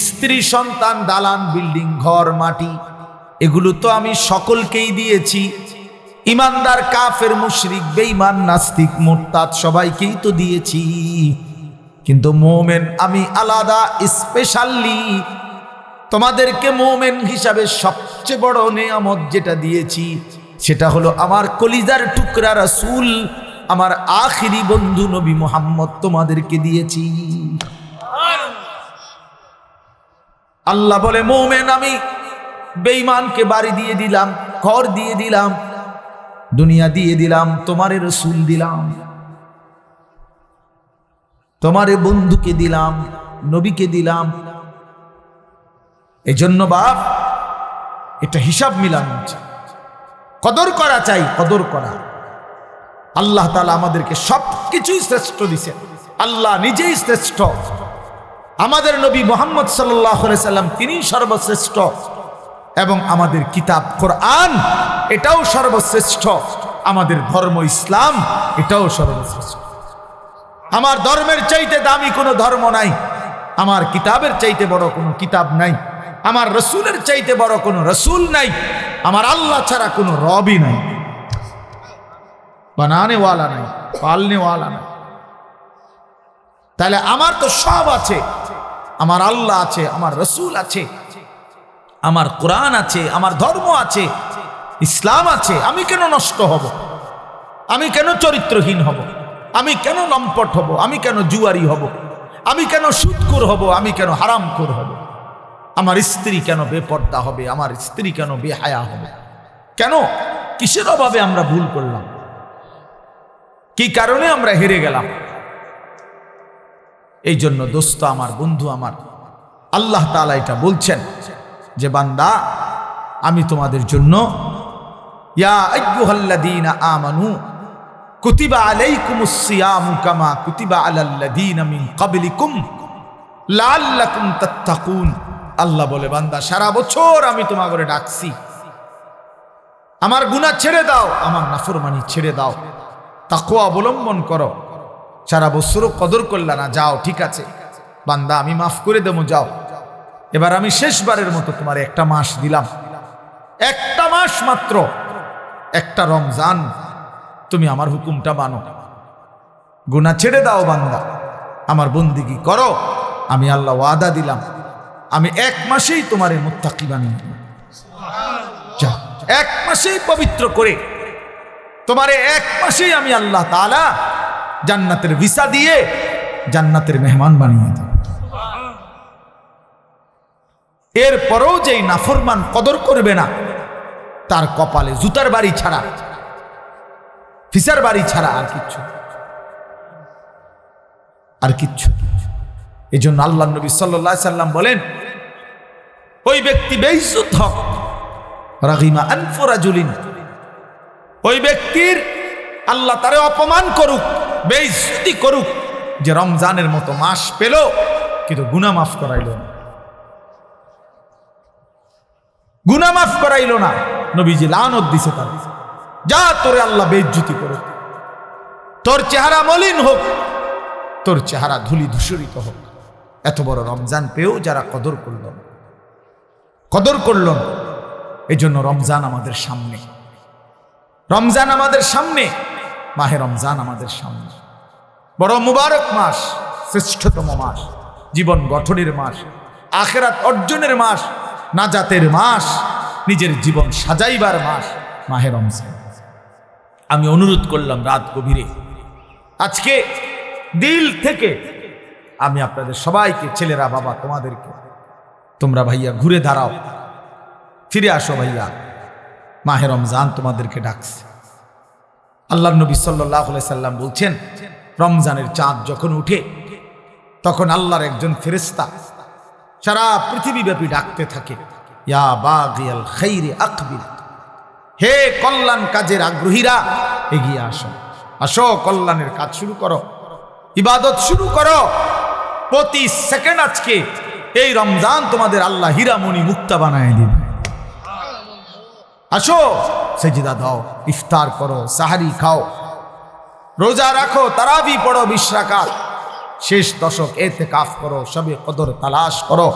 [SPEAKER 1] স্ত্রী সন্তান দালান বিল্ডিং ঘর মাটি, এগুলো তো আমি সকলকেই দিয়েছি। ইমানদার কাফের মুশরিক বেঈমান নাস্তিক মুরতাদ সবাইকেই তো দিয়েছি, কিন্তু মুমিন আমি আলাদা স্পেশালি তোমাদেরকে মুমিন হিসাবে সবচেয়ে বড় নেয়ামত যেটা দিয়েছি সেটা হলো আমার কলিজার টুকরা রাসূল, আমার আখিরি বন্ধু নবী মুহাম্মদ তোমাদেরকে দিয়েছি। আল্লাহ বলে, মুমিন আমি বেঈমানকে বাড়ি দিয়ে দিলাম, ঘর দিয়ে দিলাম, দুনিয়া দিয়ে দিলাম, তোমারে রাসূল দিলাম, তোমারে বন্ধুকে দিলাম, নবীকে দিলাম। এজন্য বাপ এটা হিসাব মিলানো চাই, কদর করা চাই, কদর করা। আল্লাহ তাআলা আমাদেরকে সবকিছুই শ্রেষ্ঠ দিয়েছেন, আল্লাহ নিজেই শ্রেষ্ঠ। আমাদের নবী মুহাম্মদ সাল্লাল্লাহু আলাইহি সাল্লাম তিনি সর্বশ্রেষ্ঠ, এবং আমাদের কিতাব কোরআন এটাও সর্বশ্রেষ্ঠ, আমাদের ধর্ম ইসলাম এটাও সর্বশ্রেষ্ঠ। আমার ধর্মের চাইতে দামি কোনো ধর্ম নাই, আমার কিতাবের চাইতে বড় কোনো কিতাব নাই, আমার রসুলের চাইতে বড় কোনো রসুল নাই, আমার আল্লাহ ছাড়া কোনো রবই নাই, বানানেওয়ালা নাই, পালনেওয়ালা নাই। তাহলে আমার তো সব আছে, আমার আল্লাহ আছে, আমার রসুল আছে, আমার কোরআন আছে, আমার ধর্ম আছে, ইসলাম আছে। আমি কেন নষ্ট হব? আমি কেন চরিত্রহীন হব? আমি কেন লম্পট হব? আমি কেন জুয়ারি হব? আমি কেন সুদখোর হব? আমি কেন হারামখোর হব? আমার স্ত্রী কেন বেপর্দা হবে? আমার স্ত্রী কেন বেহায়া হবে? কেন? কিসের অভাবে আমরা ভুল করলাম? কি কারণে আমরা হেরে গেলাম? এই জন্য দোস্ত আমার, বন্ধু আমার, আল্লাহ তাআলা এটা বলছেন যে বান্দা আমি তোমাদের জন্য ইয়া আইয়ুহাল্লাযীনা আমানু কুতিবা আলাইকুমুস সিয়ামু কামা কুতিবা আলাল্লাযীনা মিন ক্বাবলিকুম লাআল্লাকুম তাত্তাকুন। আল্লাহ বলে, বান্দা সারা বছর আমি তোমাকে ডাকছি, আমার গুনাহ ছেড়ে দাও, আমার নাফরমানি ছেড়ে দাও, তাকওয়া অবলম্বন করো। সারা বছরও কদর করলা না, যাও ঠিক আছে বান্দা আমি মাফ করে দেবো, যাও এবার আমি শেষবারের মতো তোমার একটা মাস দিলাম, একটা মাস মাত্র, একটা রমজান, তুমি আমার হুকুমটা মানো। গুনাহ ছেড়ে দাও বান্দা, আমার বন্দিগি করো, আমি আল্লাহ ওয়াদা দিলাম আমি 1 মাসেই তোমারে মুত্তাকি বানিয়ে দেব। যা 1 মাসেই পবিত্র করে তোমারে 1 মাসেই আমি আল্লাহ তাআলা জান্নাতের ভিসা দিয়ে জান্নাতের মেহমান বানিয়ে দেব। এরপরও যেই নাফরমান কদর করবে না, তার কপালে জুতার বাড়ি ছাড়া, ফিসার বাড়ি ছাড়া আর কিচ্ছু। এই জন্য আল্লাহ নবী সাল্লাল্লাহু আলাইহি সাল্লাম বলেন, ওই ব্যক্তি বেইজ্জত হোক, রাগিমা আনফু রাজুলিন, ওই ব্যক্তির আল্লাহ তারে অপমান করুক, বেইজ্জতি করুক, যে রমজানের মতো মাস পেল কিন্তু গুনাহ মাফ করাইল না, গুনাহ মাফ করাইল না। নবীজি লানত দিছে তার, যা তোরে আল্লাহ বেইজ্জতি করুক, তোর চেহারা মলিন হোক, তোর চেহারা ধুলি ধূসরিত হোক। এত বড় রমজান পেয়েও যারা কদর করল না। এই জন্য রমজান আমাদের সামনে, রমজান আমাদের সামনে, মাহে রমজান আমাদের সামনে। বড় মুবারক মাস, শ্রেষ্ঠতম মাস, জীবন গঠনের মাস, আখিরাত অর্জনের মাস, নাজাতের মাস, নিজের জীবন সাজাইবার মাস, মাহে রমজান। আমি অনুরোধ করলাম রাত গভীরে, আজকে দিল থেকে আমি আপনাদের সবাইকে, ছেলেরা, বাবা, তোমাদেরকে, তোমরা ভাইয়া ঘুরে দাঁড়াও, ফিরে আসো ভাইয়া, মাহে রমজান তোমাদেরকে ডাকছে। আল্লাহর নবী সাল্লাল্লাহু আলাইহি সাল্লাম বলছেন, রমজানের চাঁদ যখন উঠে তখন আল্লাহর একজন ফেরেশতা সারা পৃথিবীব্যাপী ডাকতে থাকে, ইয়া বাগিয়াল খাইরি আকবিল, হে কল্যাণ কাজের আগ্রহীরা এগিয়ে আসো, আসো কল্যাণের কাজ শুরু করো, ইবাদত শুরু করো। প্রতি সেকেন্ড আজকে এই রমজান তোমাদের আল্লাহ হীরামণি মুক্তা বানায় দিবে। আসো সেজদা দাও, ইফতার করো, সাহারি খাও, রোজা রাখো, তারাবি পড়ো 20 রাকাত, শেষ দশক ইতিকাফ করো, শবে কদর তালাশ করো,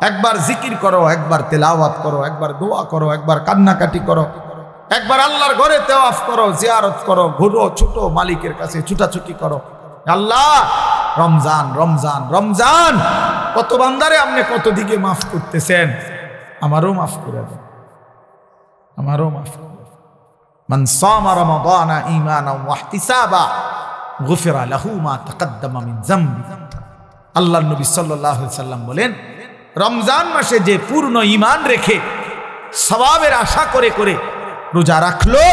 [SPEAKER 1] একবার জিকির করো, একবার তেলাওয়াত করো, একবার দোয়া করো, একবার কান্নাকাটি করো, একবার আল্লাহর ঘরে তাওয়াফ করো, জিয়ারত করো, ঘুরো, ছোট মালিকের কাছে ছুটাছুটি করো। আল্লাহ রমজান রমজান রমজান, কত বান্দারে আপনি কত দিকে মাফ করতেছেন, আমারও মাফ করে দেন, আমারও মাফ করে দেন। মান সামা রমাদানা ঈমানান ওয়া ইহতিসাবা গুফিরা লাহু মা তাকদ্দামা মিন যামবি। আল্লাহর নবী সাল্লাল্লাহু আলাইহি সাল্লাম বলেন, রমজান মাসে যে পূর্ণ ঈমান রেখে সওয়াবের আশা করে করে রোজা রাখলো,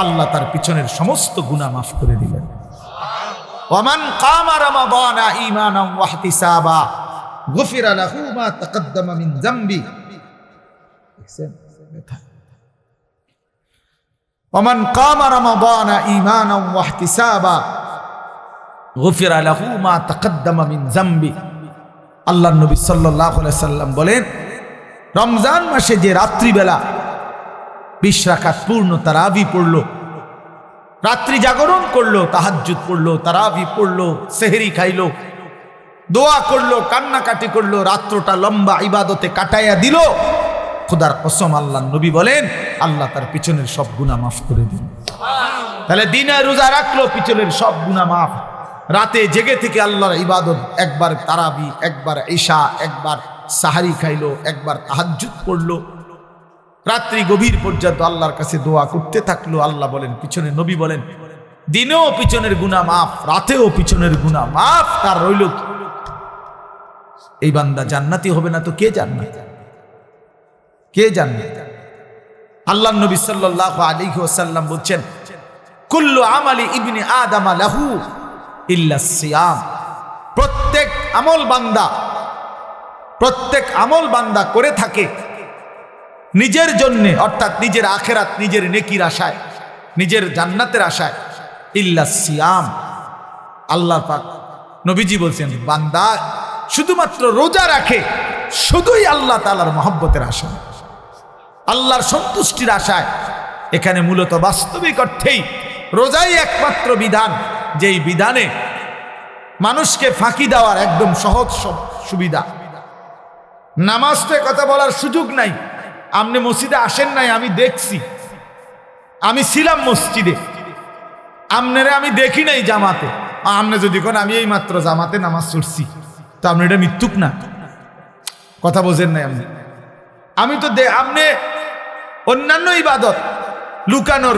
[SPEAKER 1] আল্লাহ তার পিছনের সমস্ত গুনাহ মাফ করে দিলেন। ওয়ামান কামা রমাদানা ঈমানান ওয়া ইহতিসাবা গুফিরা লাহু মা তাকদ্দামা মিন যামবি। ওয়ামান কামা রমাদানা ঈমানান ওয়া ইহতিসাবা গুফিরা লাহু মা তাকদ্দামা মিন যামবি। আল্লাহর নবী সাল্লাল্লাহু আলাইহি সাল্লাম বলেন, রমজান মাসে যে রাত্রিবেলা 20 রাকাত পূর্ণ তারাবি পড়লো, রাত্রি জাগরণ করলো, তাহাজ্জুদ পড়লো, তারাবি পড়লো, সেহরি খাইলো, দোয়া করলো, কান্নাকাটি করলো, রাত্রটা লম্বা ইবাদতে কাটাইয়া দিল, খোদার কসম আল্লাহর নবী বলেন আল্লাহ তার পিছনের সব গুনাহ মাফ করে দিন। তাহলে দিনে রোজা রাখলো, পিছনের সব গুনাহ মাফ। রাতে জেগে থেকে আল্লাহর ইবাদত, একবার তারাবি, একবার ঈশা, একবার সাহারি খাইলো, একবার তাহাজ্জুদ পড়লো, রাত্রি গভীর পর্যন্ত আল্লাহর কাছে দোয়া করতে থাকলো। আল্লাহ বলেন, পিছনে নবী বলেন, দিনেও পিছনের গুনাহ মাফ, রাতেও পিছনের গুনাহ মাফ। তার রইল কি? এই বান্দা জান্নাতি হবে না তো কে জান্নাত? কে জান্নাত? আল্লাহর নবী সাল্লাল্লাহু আলাইহি ওয়াসাল্লাম বলছেন, কুল্লু আমালি ইবনি আদম লাহু ইল্লা সিয়াম। প্রত্যেক আমল বান্দা করে থাকে নিজের জন্য, অর্থাৎ নিজের আখিরাত, নিজের নেকির আশায়, নিজের জান্নাতের আশায়, ইল্লা সিয়াম। আল্লাহ পাক নবীজি বলছেন, বান্দা শুধুমাত্র রোজা রাখে শুধুই আল্লাহ তাআলার মহব্বতের আশায়, আল্লাহর সন্তুষ্টির আশায়। এখানে মূলত বাস্তবিক অর্থেই রোজাই একমাত্র বিধান, যেই বিধানে মানুষকে ফাঁকি দেওয়ার একদম সহজ সুবিধা। নামাজটা কথা বলার সুযোগ নাই। আপনি মসজিদে আসেন নাই, আমি দেখছি, আমি ছিলাম মসজিদে, আপনারা আমি দেখি নাই জামাতে, আপনি যদি কোন আমি এই মাত্র জামাতে নামাজ ছুটছি, তো আপনি এটা মিথ্যুক না? কথা বোঝেন নাই আপনি? আমি তো আপনি অন্যান্য ইবাদত লুকানোর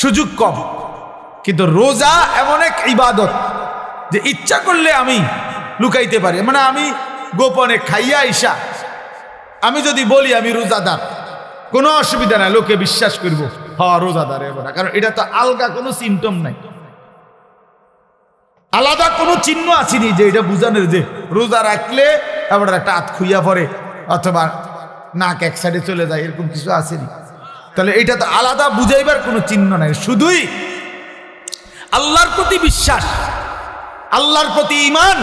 [SPEAKER 1] সুযোগ কম, কিন্তু রোজা এমন এক ইবাদত যে ইচ্ছা করলে আমি লুকাইতে পারি। মানে আমি গোপনে খাইয়া আইসা আমি যদি বলি আমি রোজাদার, কোনো অসুবিধা নাই, লোকে বিশ্বাস করব হ্যাঁ রোজাদার এবার, কারণ এটা তো আলগা কোনো সিমটম নাই, আলাদা কোনো চিহ্ন আসেনি যে এটা বুঝানোর যে রোজা রাখলে এবার একটা হাত খুইয়া পড়ে অথবা নাক এক সাইডে চলে যায়, এরকম কিছু আসেনি। তাহলে এটা তো আলাদা বুঝাইবার কোনো চিহ্ন নাই, শুধুই আল্লাহর প্রতি বিশ্বাস, আল্লাহর প্রতি ঈমান,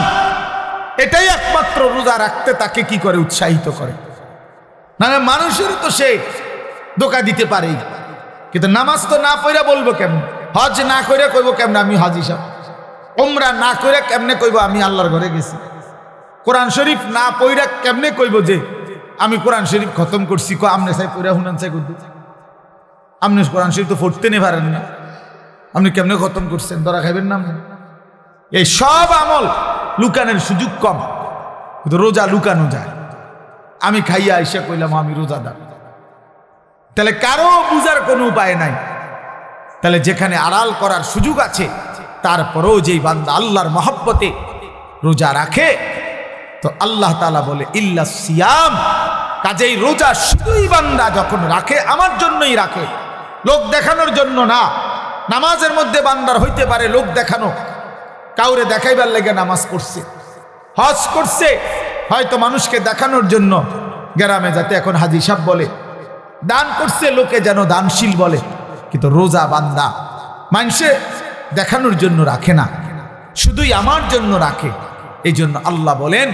[SPEAKER 1] এটাই একমাত্র রোজা রাখতে তাকে কি করে, উৎসাহিত করে। না মানুষের তো সে ধোঁকা দিতে পারে, কিন্তু নামাজ তো না পড়া বলবো কেমন, হজ না করে কইব কেমন আমি হাজি সাহেব, উমরা না করে কেমনে কইব আমি আল্লাহর ঘরে গেছি, কোরআন শরীফ না পড়া কেমনে কইব যে আমি কোরআন শরীফ খতম করছি। আমনে চাই পড়া হুনান চাই করতে, আপনি কোরআন শরীফ তো পড়তে নে পারেন না, আপনি কেমনে খতম করছেন, ধরা খাইবেন না আপনি? এই সব আমল লুকানোর সুযোগ কম, কিন্তু রোজা লুকানো যায়। আমি খাইয়া আইসা কইলাম আমি রোজাদার, তাহলে কারো বুঝার কোনো উপায় নাই। তাহলে যেখানে আড়াল করার সুযোগ আছে, তারপরেও যেই বান্দা আল্লাহর মহব্বতে রোজা রাখে, তো আল্লাহ তাআলা বলে ইল্লা সিয়াম, কাজেই রোজা শুধুই বান্দা যখন রাখে আমার জন্যই রাখে, লোক দেখানোর জন্য না। নামাজের মধ্যে বান্দার হইতে পারে লোক দেখানো, কাউরে দেখাইবার লেগে নামাজ পড়ছে, হজ করছে হয়তো মানুষকে দেখানোর জন্য, গ্রামে যাতে এখন হাজি সাহেব বলে, দান করছে লোকে যেন দানশীল বলে, কিন্তু রোজা বান্দা মানুষে দেখানোর জন্য রাখে না, শুধুই আমার জন্য রাখে। এই জন্য আল্লাহ বলেন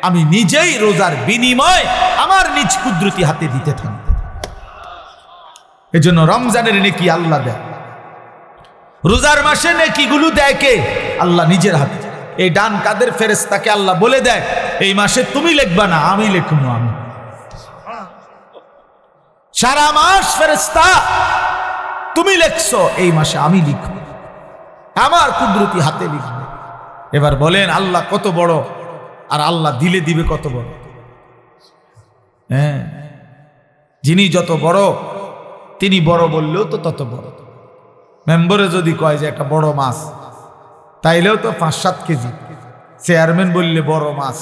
[SPEAKER 1] আমি নিজেই রোজার বিনিময় আমার নিজ কুদরতি হাতে দিতে থাকব। এই জন্য রমজানের নেকি আল্লাহ দেয়, রোজার মাসে নেকিগুলো দেয় কে? আল্লাহ নিজের হাতে। এই ডান কাদের ফেরেশতাকে আল্লাহ বলে দেয় এই মাসে তুমি লিখবা না, আমি লিখবো। আমি সারা মাস ফেরেশতা তুমি লিখছো, এই মাসে আমি লিখব, আমার কুদরতি হাতে লিখব। এবার বলেন আল্লাহ কত বড়, আর আল্লাহ দিলে দিবে কত বড়। হ্যাঁ, যিনি যত বড় তিনি বড় বললেও তো তত বড়। মেম্বরে যদি কয় যে একটা বড় মাছ, তাইলেও তো 5-7 কেজি। চেয়ারম্যান বললে বড় মাছ,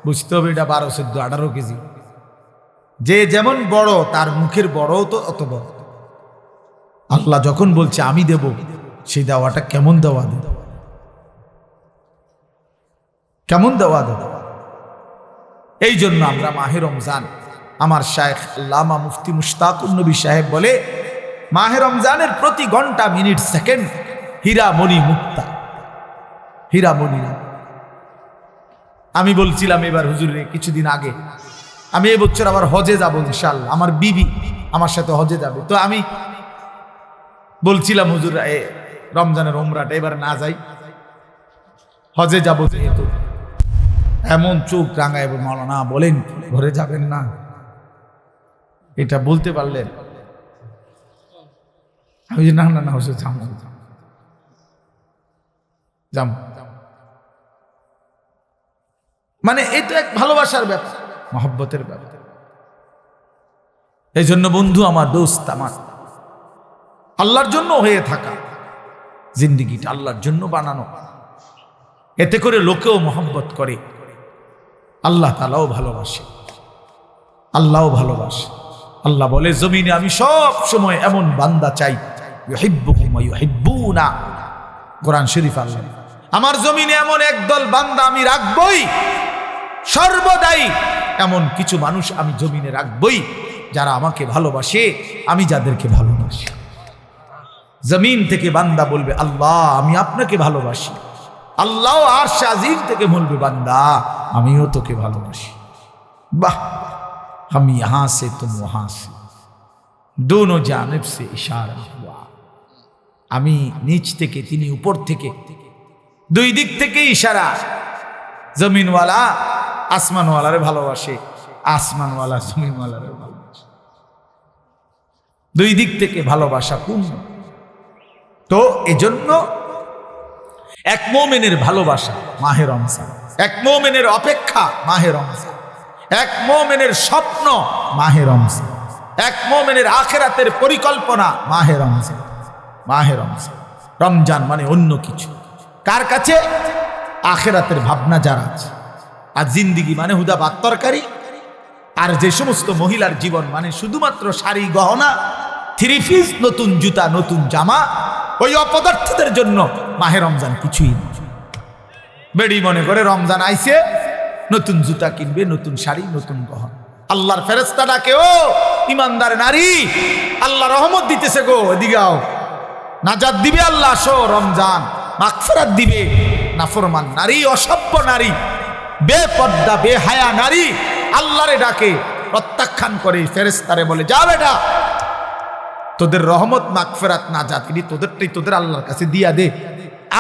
[SPEAKER 1] বুঝতে হবে এটা 12, 14, 18 কেজি। যে যেমন বড় তার মুখের বড়ও তো অত বড়। আল্লাহ যখন বলছে আমি দেব, সেই দেওয়াটা কেমন দেওয়া দেব, কেমন দেওয়া দেব। এই জন্য আমরা মাহে রমজান, আমার শায়েখ আল্লামা মুফতি মুশতাকুন নবী সাহেব বলে মাহে রমজানের প্রতি ঘন্টা মিনিট সেকেন্ড হীরা মণি মুক্তা, হীরা মণি। আমি বলছিলাম এবার হুজুরে কিছুদিন আগে, আমি এবছর আবার হজে যাব ইনশাআল্লাহ, আমার বিবি আমার সাথে হজে যাবে। তো আমি বলছিলাম হুজুর রমজানের উমরাটা এবার না যাই, হজে যাব যেহেতু। এমন চোখ রাঙায় মাওলানা বলেন ঘরে যাবেন না, এটা বলতে পারলেন? আমি না না না হুজুর যাবো, মানে এই তো এক ভালোবাসার ব্যাপার, মহব্বতের ব্যাপার। এই জন্য বন্ধু আমার, দোস্ত আমার, আল্লাহর জন্য হয়ে থাকা জিন্দিগিটা আল্লাহর জন্য বানানো, এতে করে লোকেও মহব্বত করে, আল্লাহ তাআলাও ভালোবাসে, আল্লাহও ভালোবাসে। আল্লাহ বলে জমিনে আমি সব সময় এমন বান্দা চাই ইউহিব্বুহুম ওয়া ইউহিব্বুনা। কোরআন শরীফ আল্লাহ, আমার জমিনে এমন একদল বান্দা আমি রাখবই, সর্বদাই এমন কিছু মানুষ আমি জমিনে রাখবই যারা আমাকে ভালোবাসে, আমি যাদেরকে ভালোবাসি। জমিন থেকে বান্দা বলবে আল্লাহ আমি আপনাকে ভালোবাসি, আল্লাহ আরশ আজিম থেকে বলবে বান্দা আমিও তোকে ভালোবাসি। বাহ, हम यहां से तुम वहां से, दोनों जानिब से इशारा हुआ। আমি নিচ থেকে তিনি উপর থেকে, দুই দিক থেকে ইশারা। জমিনওয়ালা আসমানওয়ালারে ভালোবাসে, আসমানওয়ালা জমিনওয়ালারে ভালোবাসে, দুই দিক থেকে ভালোবাসা পূর্ণ। তো এজন্য এক মুমিনের ভালোবাসা মাহে রমজান, এক মুমিনের অপেক্ষা মাহে রমজান, এক মুমিনের স্বপ্ন মাহে রমজান, এক মুমিনের আখিরাতের পরিকল্পনা মাহে রমজান। মাহে রমজান, রমজান মানে অন্য কিছু। কার কাছে? আখিরাতের ভাবনা যার আছে। আর জিন্দিগি মানে হুদা ভাত তরকারি। আর যে সমস্ত মহিলার জীবন মানে শুধুমাত্র শাড়ি গহনা, থ্রি পিস, নতুন জুতা, নতুন জামা, ওই অপদার্থদের জন্য মাহে রমজান কিছুই না। বেড়ি মনে করে রমজান আইছে, নতুন জুতা কিনবে, নতুন শাড়ি, নতুন গহনা। আল্লাহর ফেরেশতা ডাকে, ও ইমানদার নারী, আল্লাহ রহমত দিতেছে গো, এদিকে আও, নাজাত দিবে আল্লাহ, আসো রমজান, মাগফিরাত দিবে। নাফরমান নারী, অসভ্য নারী, বেপর্দা বেহায়া নারী আল্লাহরে ডাকে, প্রত্যাখ্যান করে ফেরেশতারে বলে, যা বেটা, তোদের রহমত মাগফিরাত নাজাত তিনি তোদেরটাই তোদের আল্লাহর কাছে দিয়া দে।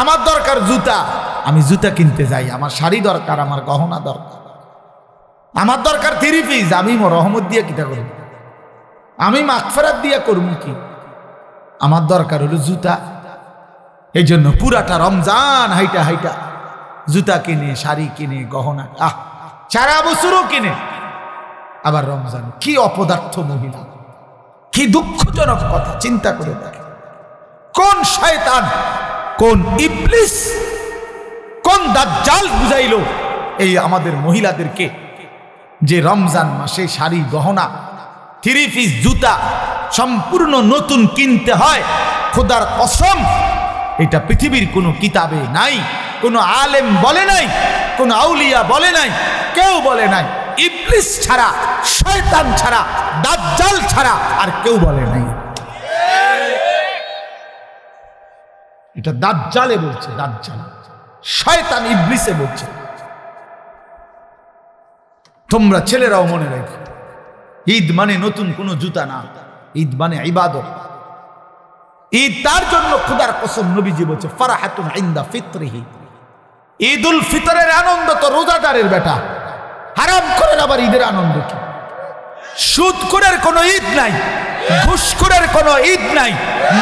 [SPEAKER 1] আমার দরকার জুতা, আমি জুতা কিনতে যাই। আমার শাড়ি দরকার, আমার গহনা দরকার, আমার দরকার থ্রি পিস, আমি রহমত দিয়ে কিটা করব, আমি মাগফিরাত দিয়া করব কি? আমার দরকার হলো জুতা। এই জন্য পুরাটা রমজান হাইটা হাইটা জুতা কিনে, শাড়ি কিনে, গহনা, সারা বছরও কিনে। আবার রমজান, কি অপদার্থ মহিলা, কি দুঃখজনক কথা, চিন্তা করে দেখে। কোন শয়তান, কোন ইবলিস, কোন দাজ্জাল বুঝাইল এই আমাদের মহিলাদেরকে যে রমজান মাসে শাড়ি গহনা, থ্রি পিস, জুতা সম্পূর্ণ নতুন কিনতে হয়। খোদার কসম, এটা পৃথিবীর কোনো কিতাবে নাই, কোনো আলেম বলে নাই, কোনো আউলিয়া বলে নাই, কেউ বলে নাই। ইবলিস ছাড়া, শয়তান ছাড়া, দাজ্জাল ছাড়া আর কেউ বলে নাই। এটা দাজ্জালে বলছে, দাজ্জাল, শয়তান ইবলিসে বলছে। তোমরা ছেলেরাও মনে রাখো, ঈদ মানে নতুন কোনো জুতা না, ঈদ মানে ইবাদত। ঈদ তার জন্য খোদার কসম নবীজি বলছে, ফারাহাতুন ইনদা ফিতরিহি, ঈদুল ফিতরের আনন্দ তো রোজাদারের বেটা। হারাম করেন আবার ঈদের আনন্দ কি? সুদখোরের কোনো ঈদ নাই, ঘুষখোরের কোনো ঈদ নাই,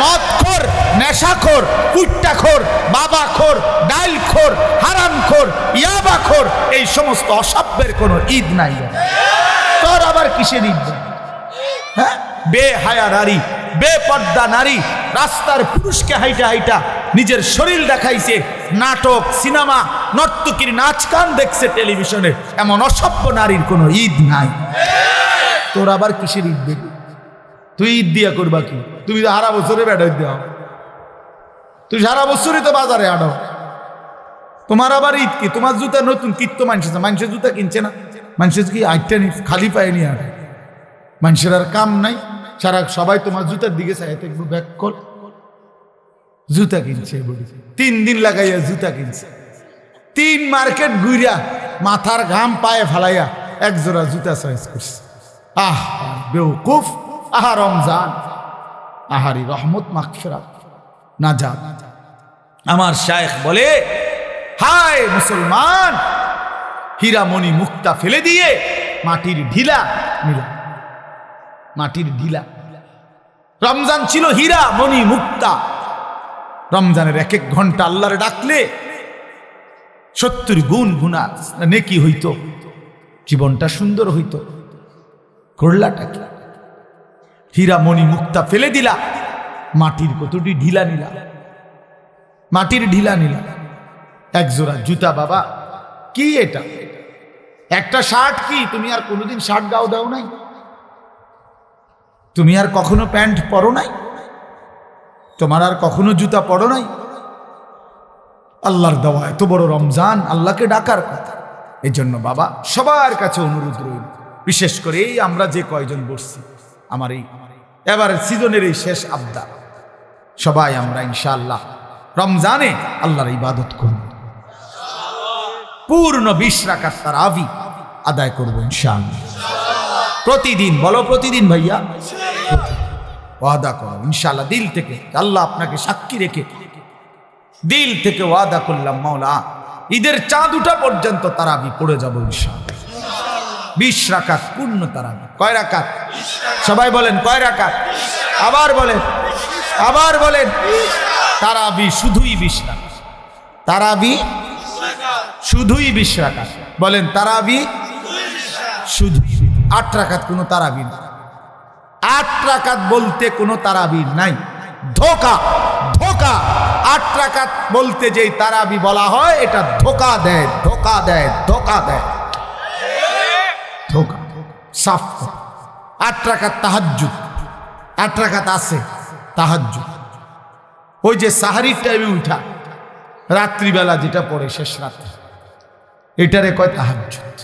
[SPEAKER 1] মদখোর, নেশাখোর, পুট্টাখোর, বাবাখোর, ডাইলখোর, হারামখোর, ইয়াবাখোর, এই সমস্ত অসভ্যের কোনো ঈদ নাই। তোর আবার কিসের ঈদ? হ্যাঁ, বেহায়া নারী, বেপর্দা নারী রাস্তার পুরুষকে হাইটা হাইটা নিজের শরীর দেখাইছে, নাটক, সিনেমা, নর্তকীর নাচ গান দেখছে টেলিভিশনে, এমন অসভ্য নারীর কোনো ঈদ নাই। তোর আবার কিসের ঈদ দেখবি? তুই ঈদ দিয়া করবা কি? তুমি তো সারা বছরে বেড়াই দেওয়া, তুই সারা বছরই তো বাজারে আড়ো, তোমার আবার ঈদ কি? তোমার জুতা নতুন কিনতো মানুষের জুতা কিনছে না, মানুষের কি আটটা খালি পায়ে নিয়ে আটে, মানুষের আর কাম নাই, সারা সবাই তোমার জুতার দিকে চাইতে একটু ব্যাক কর। জুতা কিনছে, 3 দিন লাগাইয়া জুতা কিনছে, 3 মার্কেট ঘুরিয়া মাথার ঘাম পায়ে ফালাইয়া এক জোড়া জুতা চয়েস করছে। আহ বেউকুফ, আহা রমজান, আহারি রহমত মাগফিরাত নাজাত। আমার শায়েখ বলে, হায় মুসলমান, হীরামণি মুক্তা ফেলে দিয়ে মাটির ঢিলা নিলা, মাটির ঢিলা। রমজান ছিল হীরা মণি মুক্তা। রমজানের 1-1 ঘন্টা আল্লাহরে ডাকলে 70 গুণ গুণা নেকি হইতো, জীবনটা সুন্দর হইতো। করলাটা কি? হীরা মণি মুক্তা ফেলে দিলা, মাটির কতটি ঢিলা নিলা, মাটির ঢিলা নিলা। এক জোড়া জুতা, বাবা কি এটা? একটা শার্ট কি? তুমি আর কোনোদিন শার্ট গাও দাও নাই? তুমি আর কখনো প্যান্ট পরো নাই? তোমার আর কখনো জুতা পরো নাই? আল্লাহর দেওয়া এত বড় রমজান, আল্লাহকে ডাকার কথা। এই জন্য বাবা সবার কাছে অনুরোধ রইল, বিশেষ করে এই আমরা যে কয়জন বসছি, আমার এই এবারের সিজনের এই শেষ আবদার, সবাই আমরা ইনশাআল্লাহ রমজানে আল্লাহর ইবাদত করব, পূর্ণ 20 রাকাত তারাবি আদায় করব ইনশাআল্লাহ। প্রতিদিন, বলো প্রতিদিন ভাইয়া, ওয়াদা করো ইনশাআল্লাহ দিল থেকে। আল্লাহ আপনাকে সাক্ষী রেখে দিল থেকে ওয়াদা করলাম, মাওলা ঈদের চাঁদ উঠা পর্যন্ত তারাবি পড়ে যাব ইনশাআল্লাহ। 20 রাকাত পূর্ণ তারাবি। কয় রাকাত? সবাই বলেন কয় রাকাত? আবার বলেন, আবার বলেন। তারাবি শুধুই 20 রাকাত, তারাবি শুধুই 20 রাকাত। বলেন তারাবি শুধু 8 রাকাত, কোনো তারাবি না। 8 রাকাত বলতে কোনো তারাবি নাই, ধোকা ধোকা। 8 রাকাত বলতে যেই তারাবি বলা হয় এটা ধোকা দেয়, ধোকা দেয়, ধোকা দেয়, ধোকা সাফ। 8 রাকাত তাহাজ্জুদ, 8 রাকাত আছে তাহাজ্জুদ। ওই যে সাহারির টাইমে উঠা রাত্রিবেলা যেটা পড়ে শেষ রাত্রে, এটারে কয় তাহাজ্জুদ।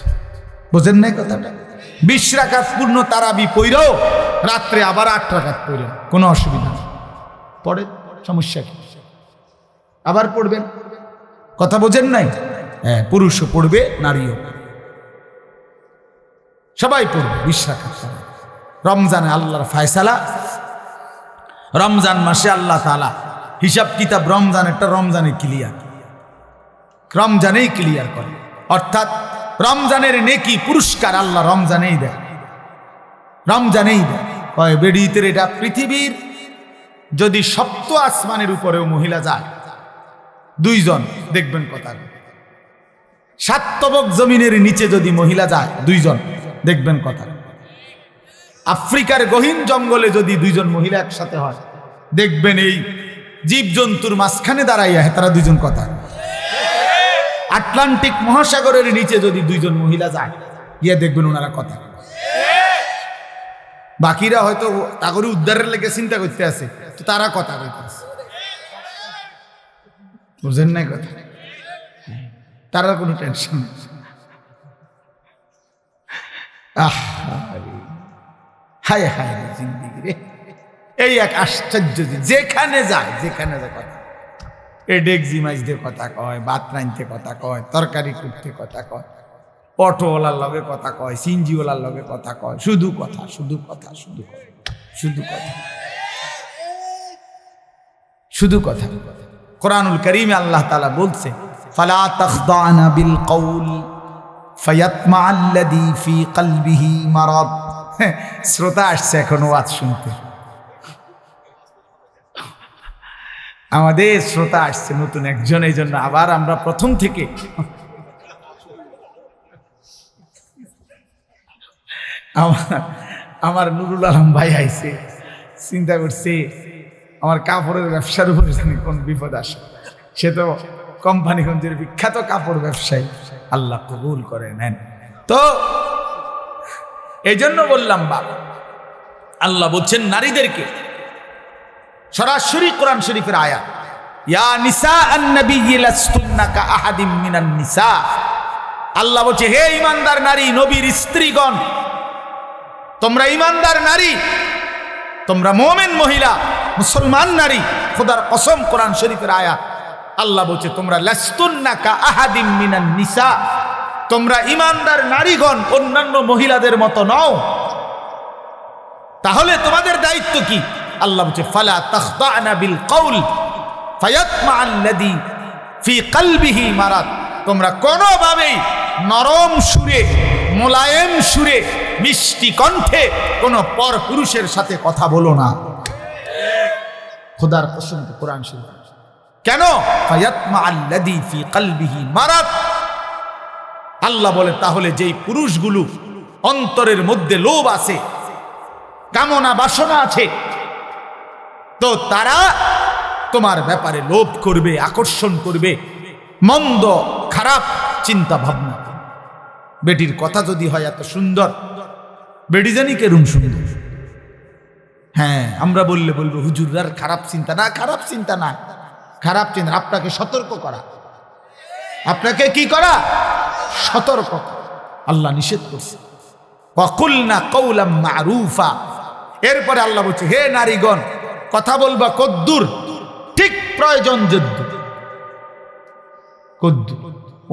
[SPEAKER 1] বুঝেন নাই কথাটা? 20 রাকাত পূর্ণ তারাবি পড়েও রাত্রে আবার 8 রাকাত পড়েন, কোনো অসুবিধা নেই। পড়ে, সমস্যা কি? আবার পড়বেন, কথা বোঝেন নাই? হ্যাঁ, পুরুষও পড়বে, নারীও, সবাই পড়বে 20 রাকাত। রমজানে আল্লাহর ফায়সালা, রমজান মাসে আল্লাহ তাআলা হিসাব কিতাব রমজানেরটা রমজানে ক্লিয়ার, রমজানেই ক্লিয়ার করে। অর্থাৎ রমজানের নেকি পুরস্কার আল্লাহ রমজানেই দেয়, রমজানেই দেয়। বেডিতের এটা পৃথিবীর যদি 7 আসমানের উপরেও মহিলা যায় 2 জন, দেখবেন কথা। 7 তবক জমিনের নিচে যদি মহিলা যায় 2 জন, দেখবেন কথা। আফ্রিকার গহীন জঙ্গলে যদি 2 জন মহিলা একসাথে হয়, দেখবেন এই জীবজন্তুর মাঝখানে দাঁড়াইয়া তারা 2 জন কথা। আটলান্টিক মহাসাগরের নিচে যদি 2 জন মহিলা যায়, গিয়ে দেখবেন ওনারা কথা। বাকিরা হয়তো তাগরে উদ্ধারের লেগে চিন্তা করতে আছে, তো তারা কথা কইতে আছে। বুঝেন নাই কথা? তারা কোনো টেনশন নেই। হায় হায় রে জিন্দিগি রে, এই এক আশ্চর্য। যেখানে যায়, যেখানে যায় কথা। এ ডেকজি মাছ দিয়ে কথা কয়, ভাত রাঁধতে কথা কয়, তরকারি করতে কথা কয়, অটোওয়ালার লগে কথা কয়, সিনজিওয়ালার লগে কথা কয়, শুধু কথা, শুধু কথা, শুধু কথা, শুধু কথা, শুধু কথা। কোরআনুল কারীমে আল্লাহ তাআলা বলছে, ফালা তাখদানা বিল কওল ফায়াতমাআল্লাযী ফি কলবিহি মারাদ। শ্রোতা আসছে এখন ওয়াজ শুনতে, আমাদের শ্রোতা আসছে নতুন একজন, এই জন্য আবার আমরা প্রথম থেকে আমার নুরুল আলম ভাই আইছে, চিন্তা করছে আমার কাপড়ের ব্যবসার উপরে জানি কোন বিপদ আসে। সে তো কোম্পানিগঞ্জের বিখ্যাত কাপড় ব্যবসায়ী, আল্লাহ কবুল করে নেন। তো এই জন্য বললাম বাবা, আল্লাহ বলছেন নারীদেরকে, সরাসরি কোরআন শরীফের আয়াত, ইয়া নিসা আন-নবিয়্যি লাস্তুন্না কা আহাদিম মিনান নিসা। আল্লাহ বলছে, হে ঈমানদার নারী, নবীর স্ত্রীগণ, তোমরা ঈমানদার নারী, তোমরা মুমিন মহিলা, মুসলমান নারী। খোদার কসম, কোরআন শরীফের আয়াত। আল্লাহ বলছে, তোমরা লাস্তুন্না কা আহাদিম মিনান নিসা, তোমরা ঈমানদার নারীগণ অন্যান্য মহিলাদের মতো নও। তাহলে তোমাদের দায়িত্ব কি? আল্লাহ বলছে, ফালা তাখদানা বিল কওল ফায়াতমাআল্লাযী ফি কলবিহি মারাদ। তোমরা কোনোভাবেই নরম সুরে, মোলায়েম সুরে, মিষ্টি কণ্ঠে কোনো পর পুরুষের সাথে কথা বলো না। খোদার কসম, কোরআন শরীফ। কেন? ফায়াতমাআল্লাযী ফি কলবিহি মারাদ। আল্লাহ বলে, তাহলে যেই পুরুষগুলো অন্তরের মধ্যে লোভ আছে, কামনা বাসনা আছে, তো তারা তোমার ব্যাপারে লোভ করবে, আকর্ষণ করবে, মন্দ খারাপ চিন্তা ভাবনা। বেটির কথা যদি হয় এত সুন্দর, বেটি জানি কেরম সুন্দর। হ্যাঁ, আমরা বললে বলবো হুজুরার খারাপ চিন্তা না, খারাপ চিন্তা না, খারাপ চিন্তা আপনাকে সতর্ক করা, আপনাকে কি করা? সতর্ক। আল্লাহ নিষেধ করছে, ওয়াকুলনা কওলাম মারুফা। এরপরে আল্লাহ বলছে, হে নারীগণ, কথা বলবা কদ্দুর, ঠিক প্রয়োজন যদ্দুর। কদ্দুর।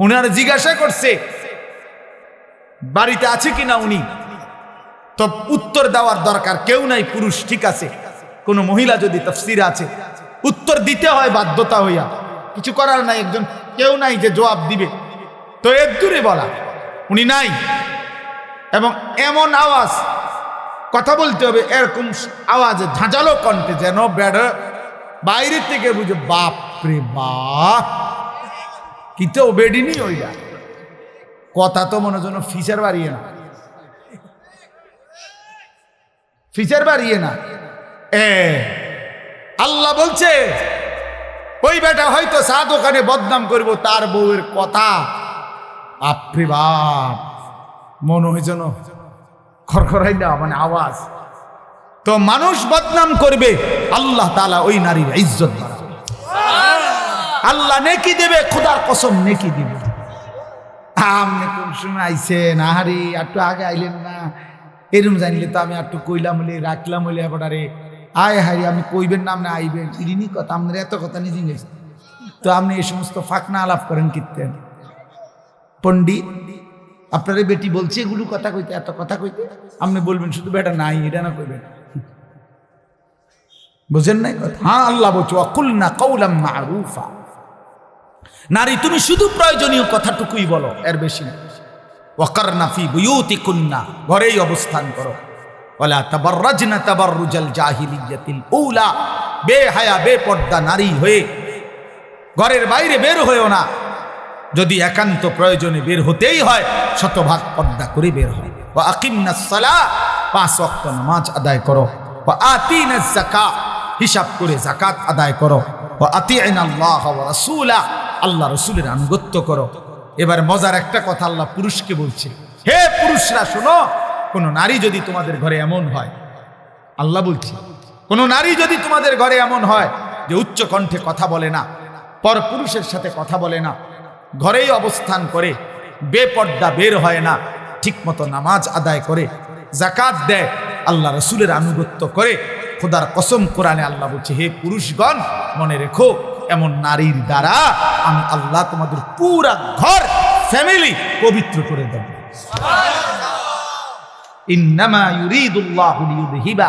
[SPEAKER 1] উনার জিজ্ঞাসা করছে বাড়িতে আছে কিনা উনি, তো উত্তর দেওয়ার দরকার কেউ নাই, পুরুষ ঠিক আছে। কোন মহিলা যদি তাফসীরে আছে, উত্তর দিতে হয় বাধ্যতা হইয়া, কিছু করার নাই, একজন কেউ নাই যে জবাব দিবে, তো এর দূরে বলা উনি নাই। এবং এমন আওয়াজ কথা বলতে হবে, এরকম আওয়াজে ঝাঁঝালো কণ্ঠে, যেন বেড়া বাইরে থেকে বুঝে বাপ রে বাপ, কিতেও বেডিনি ওইটা কথা তো মনে যেন ফিচার বাড়িয়ে না, ফিচার বাড়িয়ে না। আল্লাহ বলছে ওই বেটা হয়তো চা দোকানে বদনাম করব, তার বউয়ের কথা আপনি বাপ মনে হয় যেন খরখরাই না, মানে আওয়াজ। তো মানুষ বদনাম করবে, আল্লাহ তাআলা ওই নারীর ইজ্জত বাড়াবে, আল্লাহ নেকি দেবে, খোদার কসম নেকি দিবে। আপনি কোন সময় আইছেন, আহারে একটু আগে আইলেন না, এরম জানলে তো আমি একটু কইলাম বলে রাখলাম বলে এবারে আয় হারি আমি কইবেন না, আপনি আইবেন ইনি কথা, আপনার এত কথা নিজে গেছে। তো আপনি এই সমস্ত ফাঁকনা আলাপ করেন কীর্তেন পণ্ডিত, আপনার বেটি বলছে এগুলো কথা কইতে, এত কথা কইতে, আপনি বলবেন শুধু বেটা নাই, এটা না কইবেন, বুঝেন নাই কথা? হ্যাঁ, আল্লাহ বলছো ওয়াকুলনা কাওলাম মারুফা, নারী তুমি শুধু প্রয়োজনীয় কথাটুকুই বলো, এর বেশি না। ওয়াকারনা ফি বুয়ুতিকুন্না, ঘরেই অবস্থান করো। ওয়ালা তাবাররাজনা তাবাররুজাল জাহিলিয়াতিল উলা, বেহায়া বেপর্দা নারী হয়ে ঘরের বাইরে বের হয়েও না, যদি একান্ত প্রয়োজনে বের হতেই হয় শতভাগ পর্দা করে বের হয়। ওয়া আকিমনাস সালাহ, 5 ওয়াক্ত নামাজ আদায় করো। ওয়া আতিনাজ যাকাত, হিসাব করে যাকাত আদায় করো। ওয়া আতি'নাল্লাহ ওয়া রাসূলা, আল্লাহ রাসূলের আনুগত্য করো। এবার মজার একটা কথা আল্লাহ পুরুষকে বলছে, হে পুরুষরা শোনো, কোন নারী যদি তোমাদের ঘরে এমন হয়, আল্লাহ বলছে কোন নারী যদি তোমাদের ঘরে এমন হয় যে উচ্চ কণ্ঠে কথা বলে না, পর পুরুষের সাথে কথা বলে না, ঘরেই অবস্থান করে, বেপর্দা বের হয় না, ঠিক মতো নামাজ আদায় করে, যাকাত দেয়, আল্লাহ রাসূলের আনুগত্য করে, খোদার কসম কোরআনে আল্লাহ বলছে হে পুরুষগণ মনে রেখো, এমন নারীর দ্বারা আমি আল্লাহ তোমাদের পুরা ঘর ফ্যামিলি পবিত্র করে দেব। ইন্নামা ইউরিদুল্লাহু লিইউযহিবা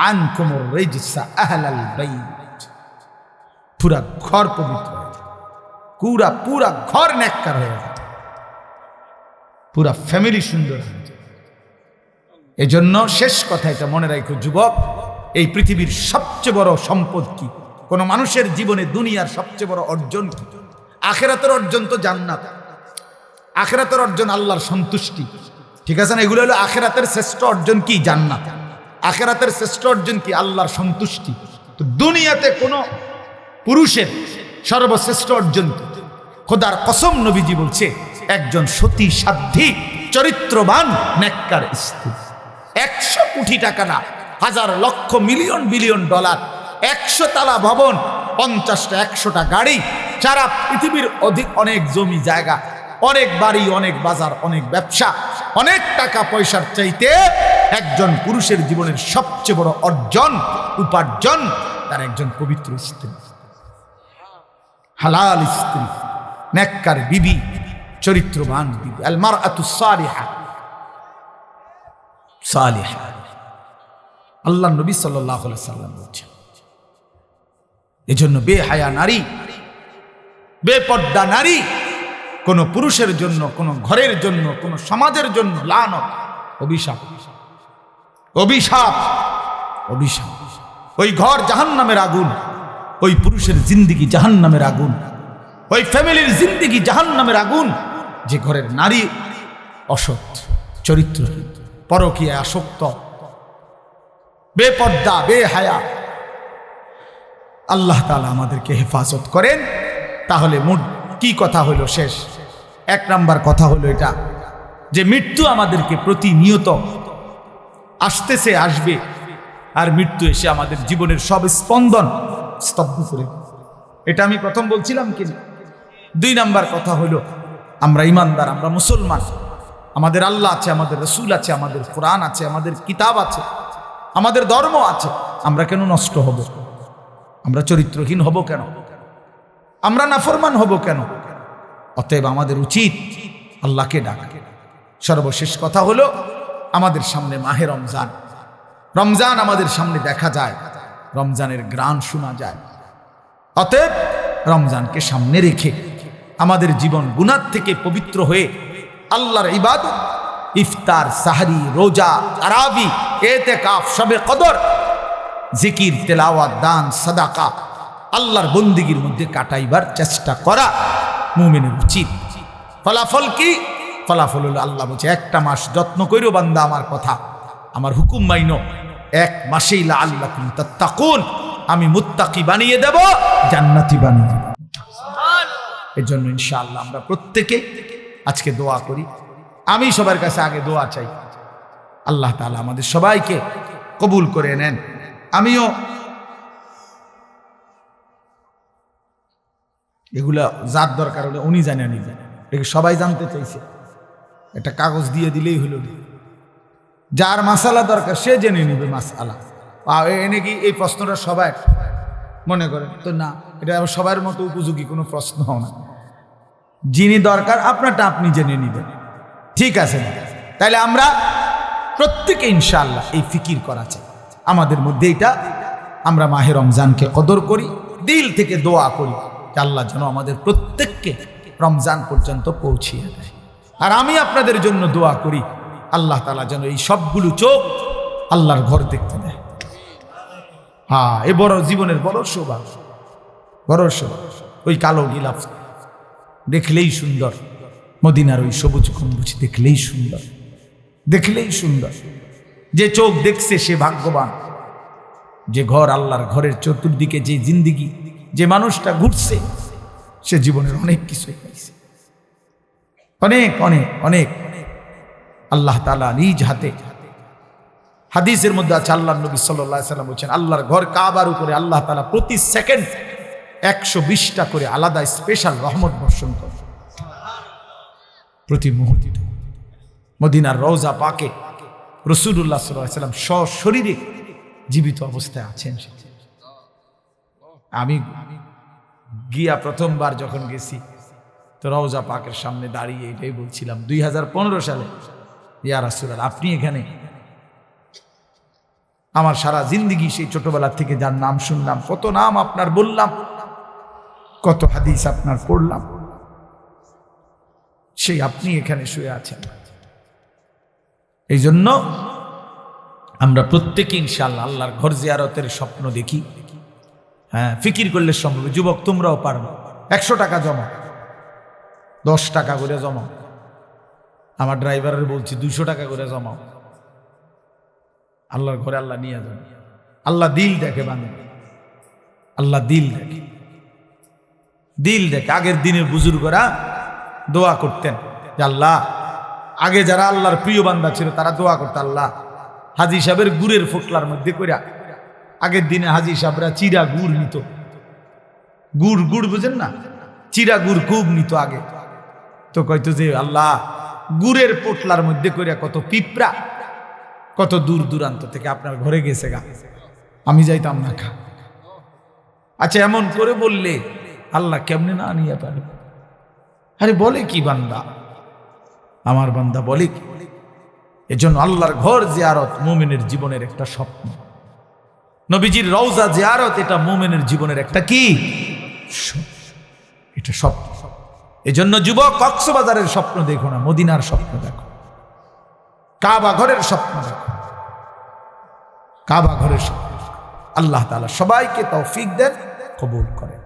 [SPEAKER 1] আনকুমুর রিজসা আহলাল বাইত, পুরা ঘর পবিত্র হয়ে যাবে, পুরা ঘর নেককার হয়ে যাবে, পুরা ফ্যামিলি সুন্দর হয়ে যাবে। এজন্য শেষ কথা এটা মনে রাখো যুবক, এই পৃথিবীর সবচেয়ে বড় সম্পদ কি? কোন মানুষের জীবনে দুনিয়ার সবচেয়ে বড় অর্জন কি? আখিরাতের অর্জন তো জান্নাত, আখিরাতের অর্জন আল্লাহর সন্তুষ্টি, ঠিক আছে না? এগুলো হলো আখিরাতের শ্রেষ্ঠ অর্জন কি? জান্নাত। আখিরাতের শ্রেষ্ঠ অর্জন কি? আল্লাহর সন্তুষ্টি। তো দুনিয়াতে কোন পুরুষের সর্বশ্রেষ্ঠ অর্জন কি? খোদার কসম নবীজি বলছে একজন সতী সাধ্বী চরিত্রবান নেককার স্ত্রী। 100 কোটি টাকা না, হাজার লক্ষ মিলিয়ন বিলিয়ন ডলার, 100 তালা ভবন, 50টা 100টা গাড়ি, সারা পৃথিবীর অনেক জমি জায়গা, অনেক বাড়ি, অনেক বাজার, অনেক ব্যবসা, অনেক টাকা পয়সার চাইতে একজন পুরুষের জীবনের সবচেয়ে বড় অর্জন, উপার্জন তার একজন পবিত্র স্ত্রী, হালাল স্ত্রী, নেককার বিবি, চরিত্রবান বিবি। আল মারআতুস সালিহা, সালিহা, আল্লাহ নবী সাল্লাল্লাহু আলাইহি সাল্লাম বলেছেন। এজন্য বেহায়া নারী, বেপর্দা নারী কোন পুরুষের জন্য, কোন ঘরের জন্য, কোন সমাজের জন্য লানত, অভিশাপ, অভিশাপ, অভিশাপ। ওই ঘর জাহান্নামের আগুন, ওই পুরুষের জিন্দেগি জাহান্নামের আগুন, ওই ফ্যামিলির জিন্দেগি জাহান্নামের আগুন। যে ঘরের নারী অসৎ, চরিত্রহীন, পরকীয়ায় আসক্ত, বেপর্দা, বেহায়া, আল্লাহ তাআলা আমাদেরকে হেফাজত করেন। তাহলে মোট কি কথা হলো? শেষ 1 নাম্বার কথা হলো এটা যে মৃত্যু আমাদেরকে প্রতিনিয়ত আসতেছে, আসবে, আর মৃত্যু এসে আমাদের জীবনের সব স্পন্দন স্তব্ধ করে। এটা আমি প্রথম বলছিলাম কি? 2 নাম্বার কথা হলো আমরা ইমানদার, আমরা মুসলমান, আমাদের আল্লাহ আছে, আমাদের রসুল আছে, আমাদের কোরআন আছে, আমাদের কিতাব আছে, আমাদের ধর্ম আছে। আমরা কেন নষ্ট হব? আমরা চরিত্রহীন হব কেন? আমরা নাফরমান হব কেন? অতএব আমাদের উচিত আল্লাহকে ডাকা। সর্বশেষ কথা হলো আমাদের সামনে মাহে রমজান, রমজান আমাদের সামনে দেখা যায়, রমজানের গ্রান শোনা যায়। অতএব রমজানকে সামনে রেখে আমাদের জীবন গুনাহ থেকে পবিত্র হয়ে আল্লাহর ইবাদত, ইফতার, সাহরি, রোজা, তারাবি, এতেকাফ, শবে কদর, জিকির, তেলাওয়াত, দান, সাদাকা, আল্লাহর বন্দিগির মধ্যে কাটাইবার চেষ্টা করা। মুমিনের উচিত। ফলাফল কি? ফলাফল হলো আল্লাহ বলছে, একটা মাস যত্ন কইরো বান্দা আমার কথা, আমার হুকুম মাইনো, এক মাসেই লাআল্লাকুম তাত্তাকুন, আমি মুত্তাকি বানিয়ে দেব, জান্নাতি বানিয়ে দেব। এর জন্য ইনশাআল্লাহ আমরা প্রত্যেকে আজকে দোয়া করি। আমি সবার কাছে আগে দোয়া চাই, আল্লাহ তাআলা আমাদের সবাইকে কবুল করে নেন। আমিও এগুলা যার দরকার হলে উনি জানিয়ে নিবেন, এটা সবাই জানতে চাইছে, একটা কাগজ দিয়ে দিলেই হলো। যার মাসালা দরকার সে জেনে নিবে মাসালা। এনে কি এই প্রশ্নটা সবাই মনে করেন তো না, এটা সবার মতো উপযোগী কোনো প্রশ্ন না। যিনি দরকার আপনারটা আপনি জেনে নিবেন, ঠিক আছে? তাহলে আমরা প্রত্যেকে ইনশাআল্লাহ এই ফিকির করা চাই আমাদের মধ্যে, এটা আমরা মাহে রমজানকে কদর করি, দিল থেকে দোয়া করি যে আল্লাহ যেন আমাদের প্রত্যেককে রমজান পর্যন্ত পৌঁছিয়ে দেয়। আর আমি আপনাদের জন্য দোয়া করি আল্লাহ তাআলা যেন এই সবগুলো চোখ আল্লাহর ঘর দেখতে দেয়। হ্যাঁ, এ বড় জীবনের বড় সৌভাগ্য, বড় সৌভাগ্য। ওই কালো গিলাফ দেখলেই সুন্দর, মদিনার ওই সবুজ গম্বুজ দেখলেই সুন্দর, দেখলেই সুন্দর। যে চোখ দেখছে সে ভাগ্যবান। যে ঘর আল্লাহর ঘরের চতুর্দিকে যে জিন্দিগি, যে মানুষটা ঘুরছে, সে জীবনের অনেক কিছু পাইছে, অনেক অনেক অনেক। আল্লাহ তাআলা নিজ হাতে, হাদিসের মধ্যে আছে, আল্লাহর নবী সাল্লাল্লাহু আলাইহি ওয়াসাল্লাম বলেছেন, আল্লাহর ঘর কাবার উপরে আল্লাহ তাআলা প্রতি সেকেন্ড 120টা করে আলাদা স্পেশাল রহমত বর্ষণ করে প্রতি মুহূর্তে। মদিনার রওজা পাকে রাসূলুল্লাহ সাল্লাল্লাহু আলাইহি ওয়াসাল্লাম সশরীরে জীবিত অবস্থায় আছেন। আমি গিয়া প্রথমবার যখন গেছি তো রওজা পাকের সামনে দাঁড়িয়ে এটাই বলছিলাম 2015 সালে, ইয়া রাসূলুল্লাহ, আপনি এখানে। আমার সারা জিন্দেগি সেই ছোটবেলা থেকে যার নাম শুনলাম, কত নাম আপনার বললাম, কত হাদিস আপনার পড়লাম, সেই আপনি এখানে শুয়ে আছেন। এই জন্য আমরা প্রত্যেকে ইনশাআল্লাহ আল্লাহর ঘর জিয়ারতের স্বপ্ন দেখি। হ্যাঁ, ফিকির করলে সম্ভব। যুবক তোমরাও পারবে, 100 টাকা জমা, 10 টাকা করে জমাও। আমার ড্রাইভারের বলছি 200 টাকা করে জমাও। আল্লাহর ঘরে আল্লাহ নিয়ে যান। আল্লাহ দিল দেখে বান্দা, আল্লাহ দিল দেখে, দিল দেখে। আগের দিনের বুজুর্গরা দোয়া করতেন যে আল্লাহ, আগে যারা আল্লাহর প্রিয় বান্দা ছিল তারা দোয়া করতো, আল্লাহ হাজী সাহেবের গুড়ের ফোটলার মধ্যে কইরা, আগের দিনে হাজী সাহেবরা চিরা গুড় নিত, গুড় গুড় বুঝেন না, চিরা গুড় খুব নিত আগে। তো কইতো যে আল্লাহ, গুড়ের পোটলার মধ্যে কইরা কত পিঁপড়া কত দূর দূরান্ত থেকে আপনার ঘরে গেছে গা, আমি যাইতাম না খা। আচ্ছা, এমন করে বললে আল্লাহ কেমনে না নিয়ে পারে? আরে বলে কি বান্দা, আমার বান্দা বলে কি? এজন্য আল্লাহর ঘর জিয়ারত মুমিনের জীবনের একটা স্বপ্ন। নবীজির রওজা জিয়ারত এটা মুমিনের জীবনের একটা কি? এটা স্বপ্ন। এজন্য যুবক, কক্সবাজারের স্বপ্ন দেখো না, মদিনার স্বপ্ন দেখো, কাবা ঘরের স্বপ্ন দেখো, কাবা ঘরের স্বপ্ন। আল্লাহ তাআলা সবাইকে তৌফিক দেন, কবুল করেন।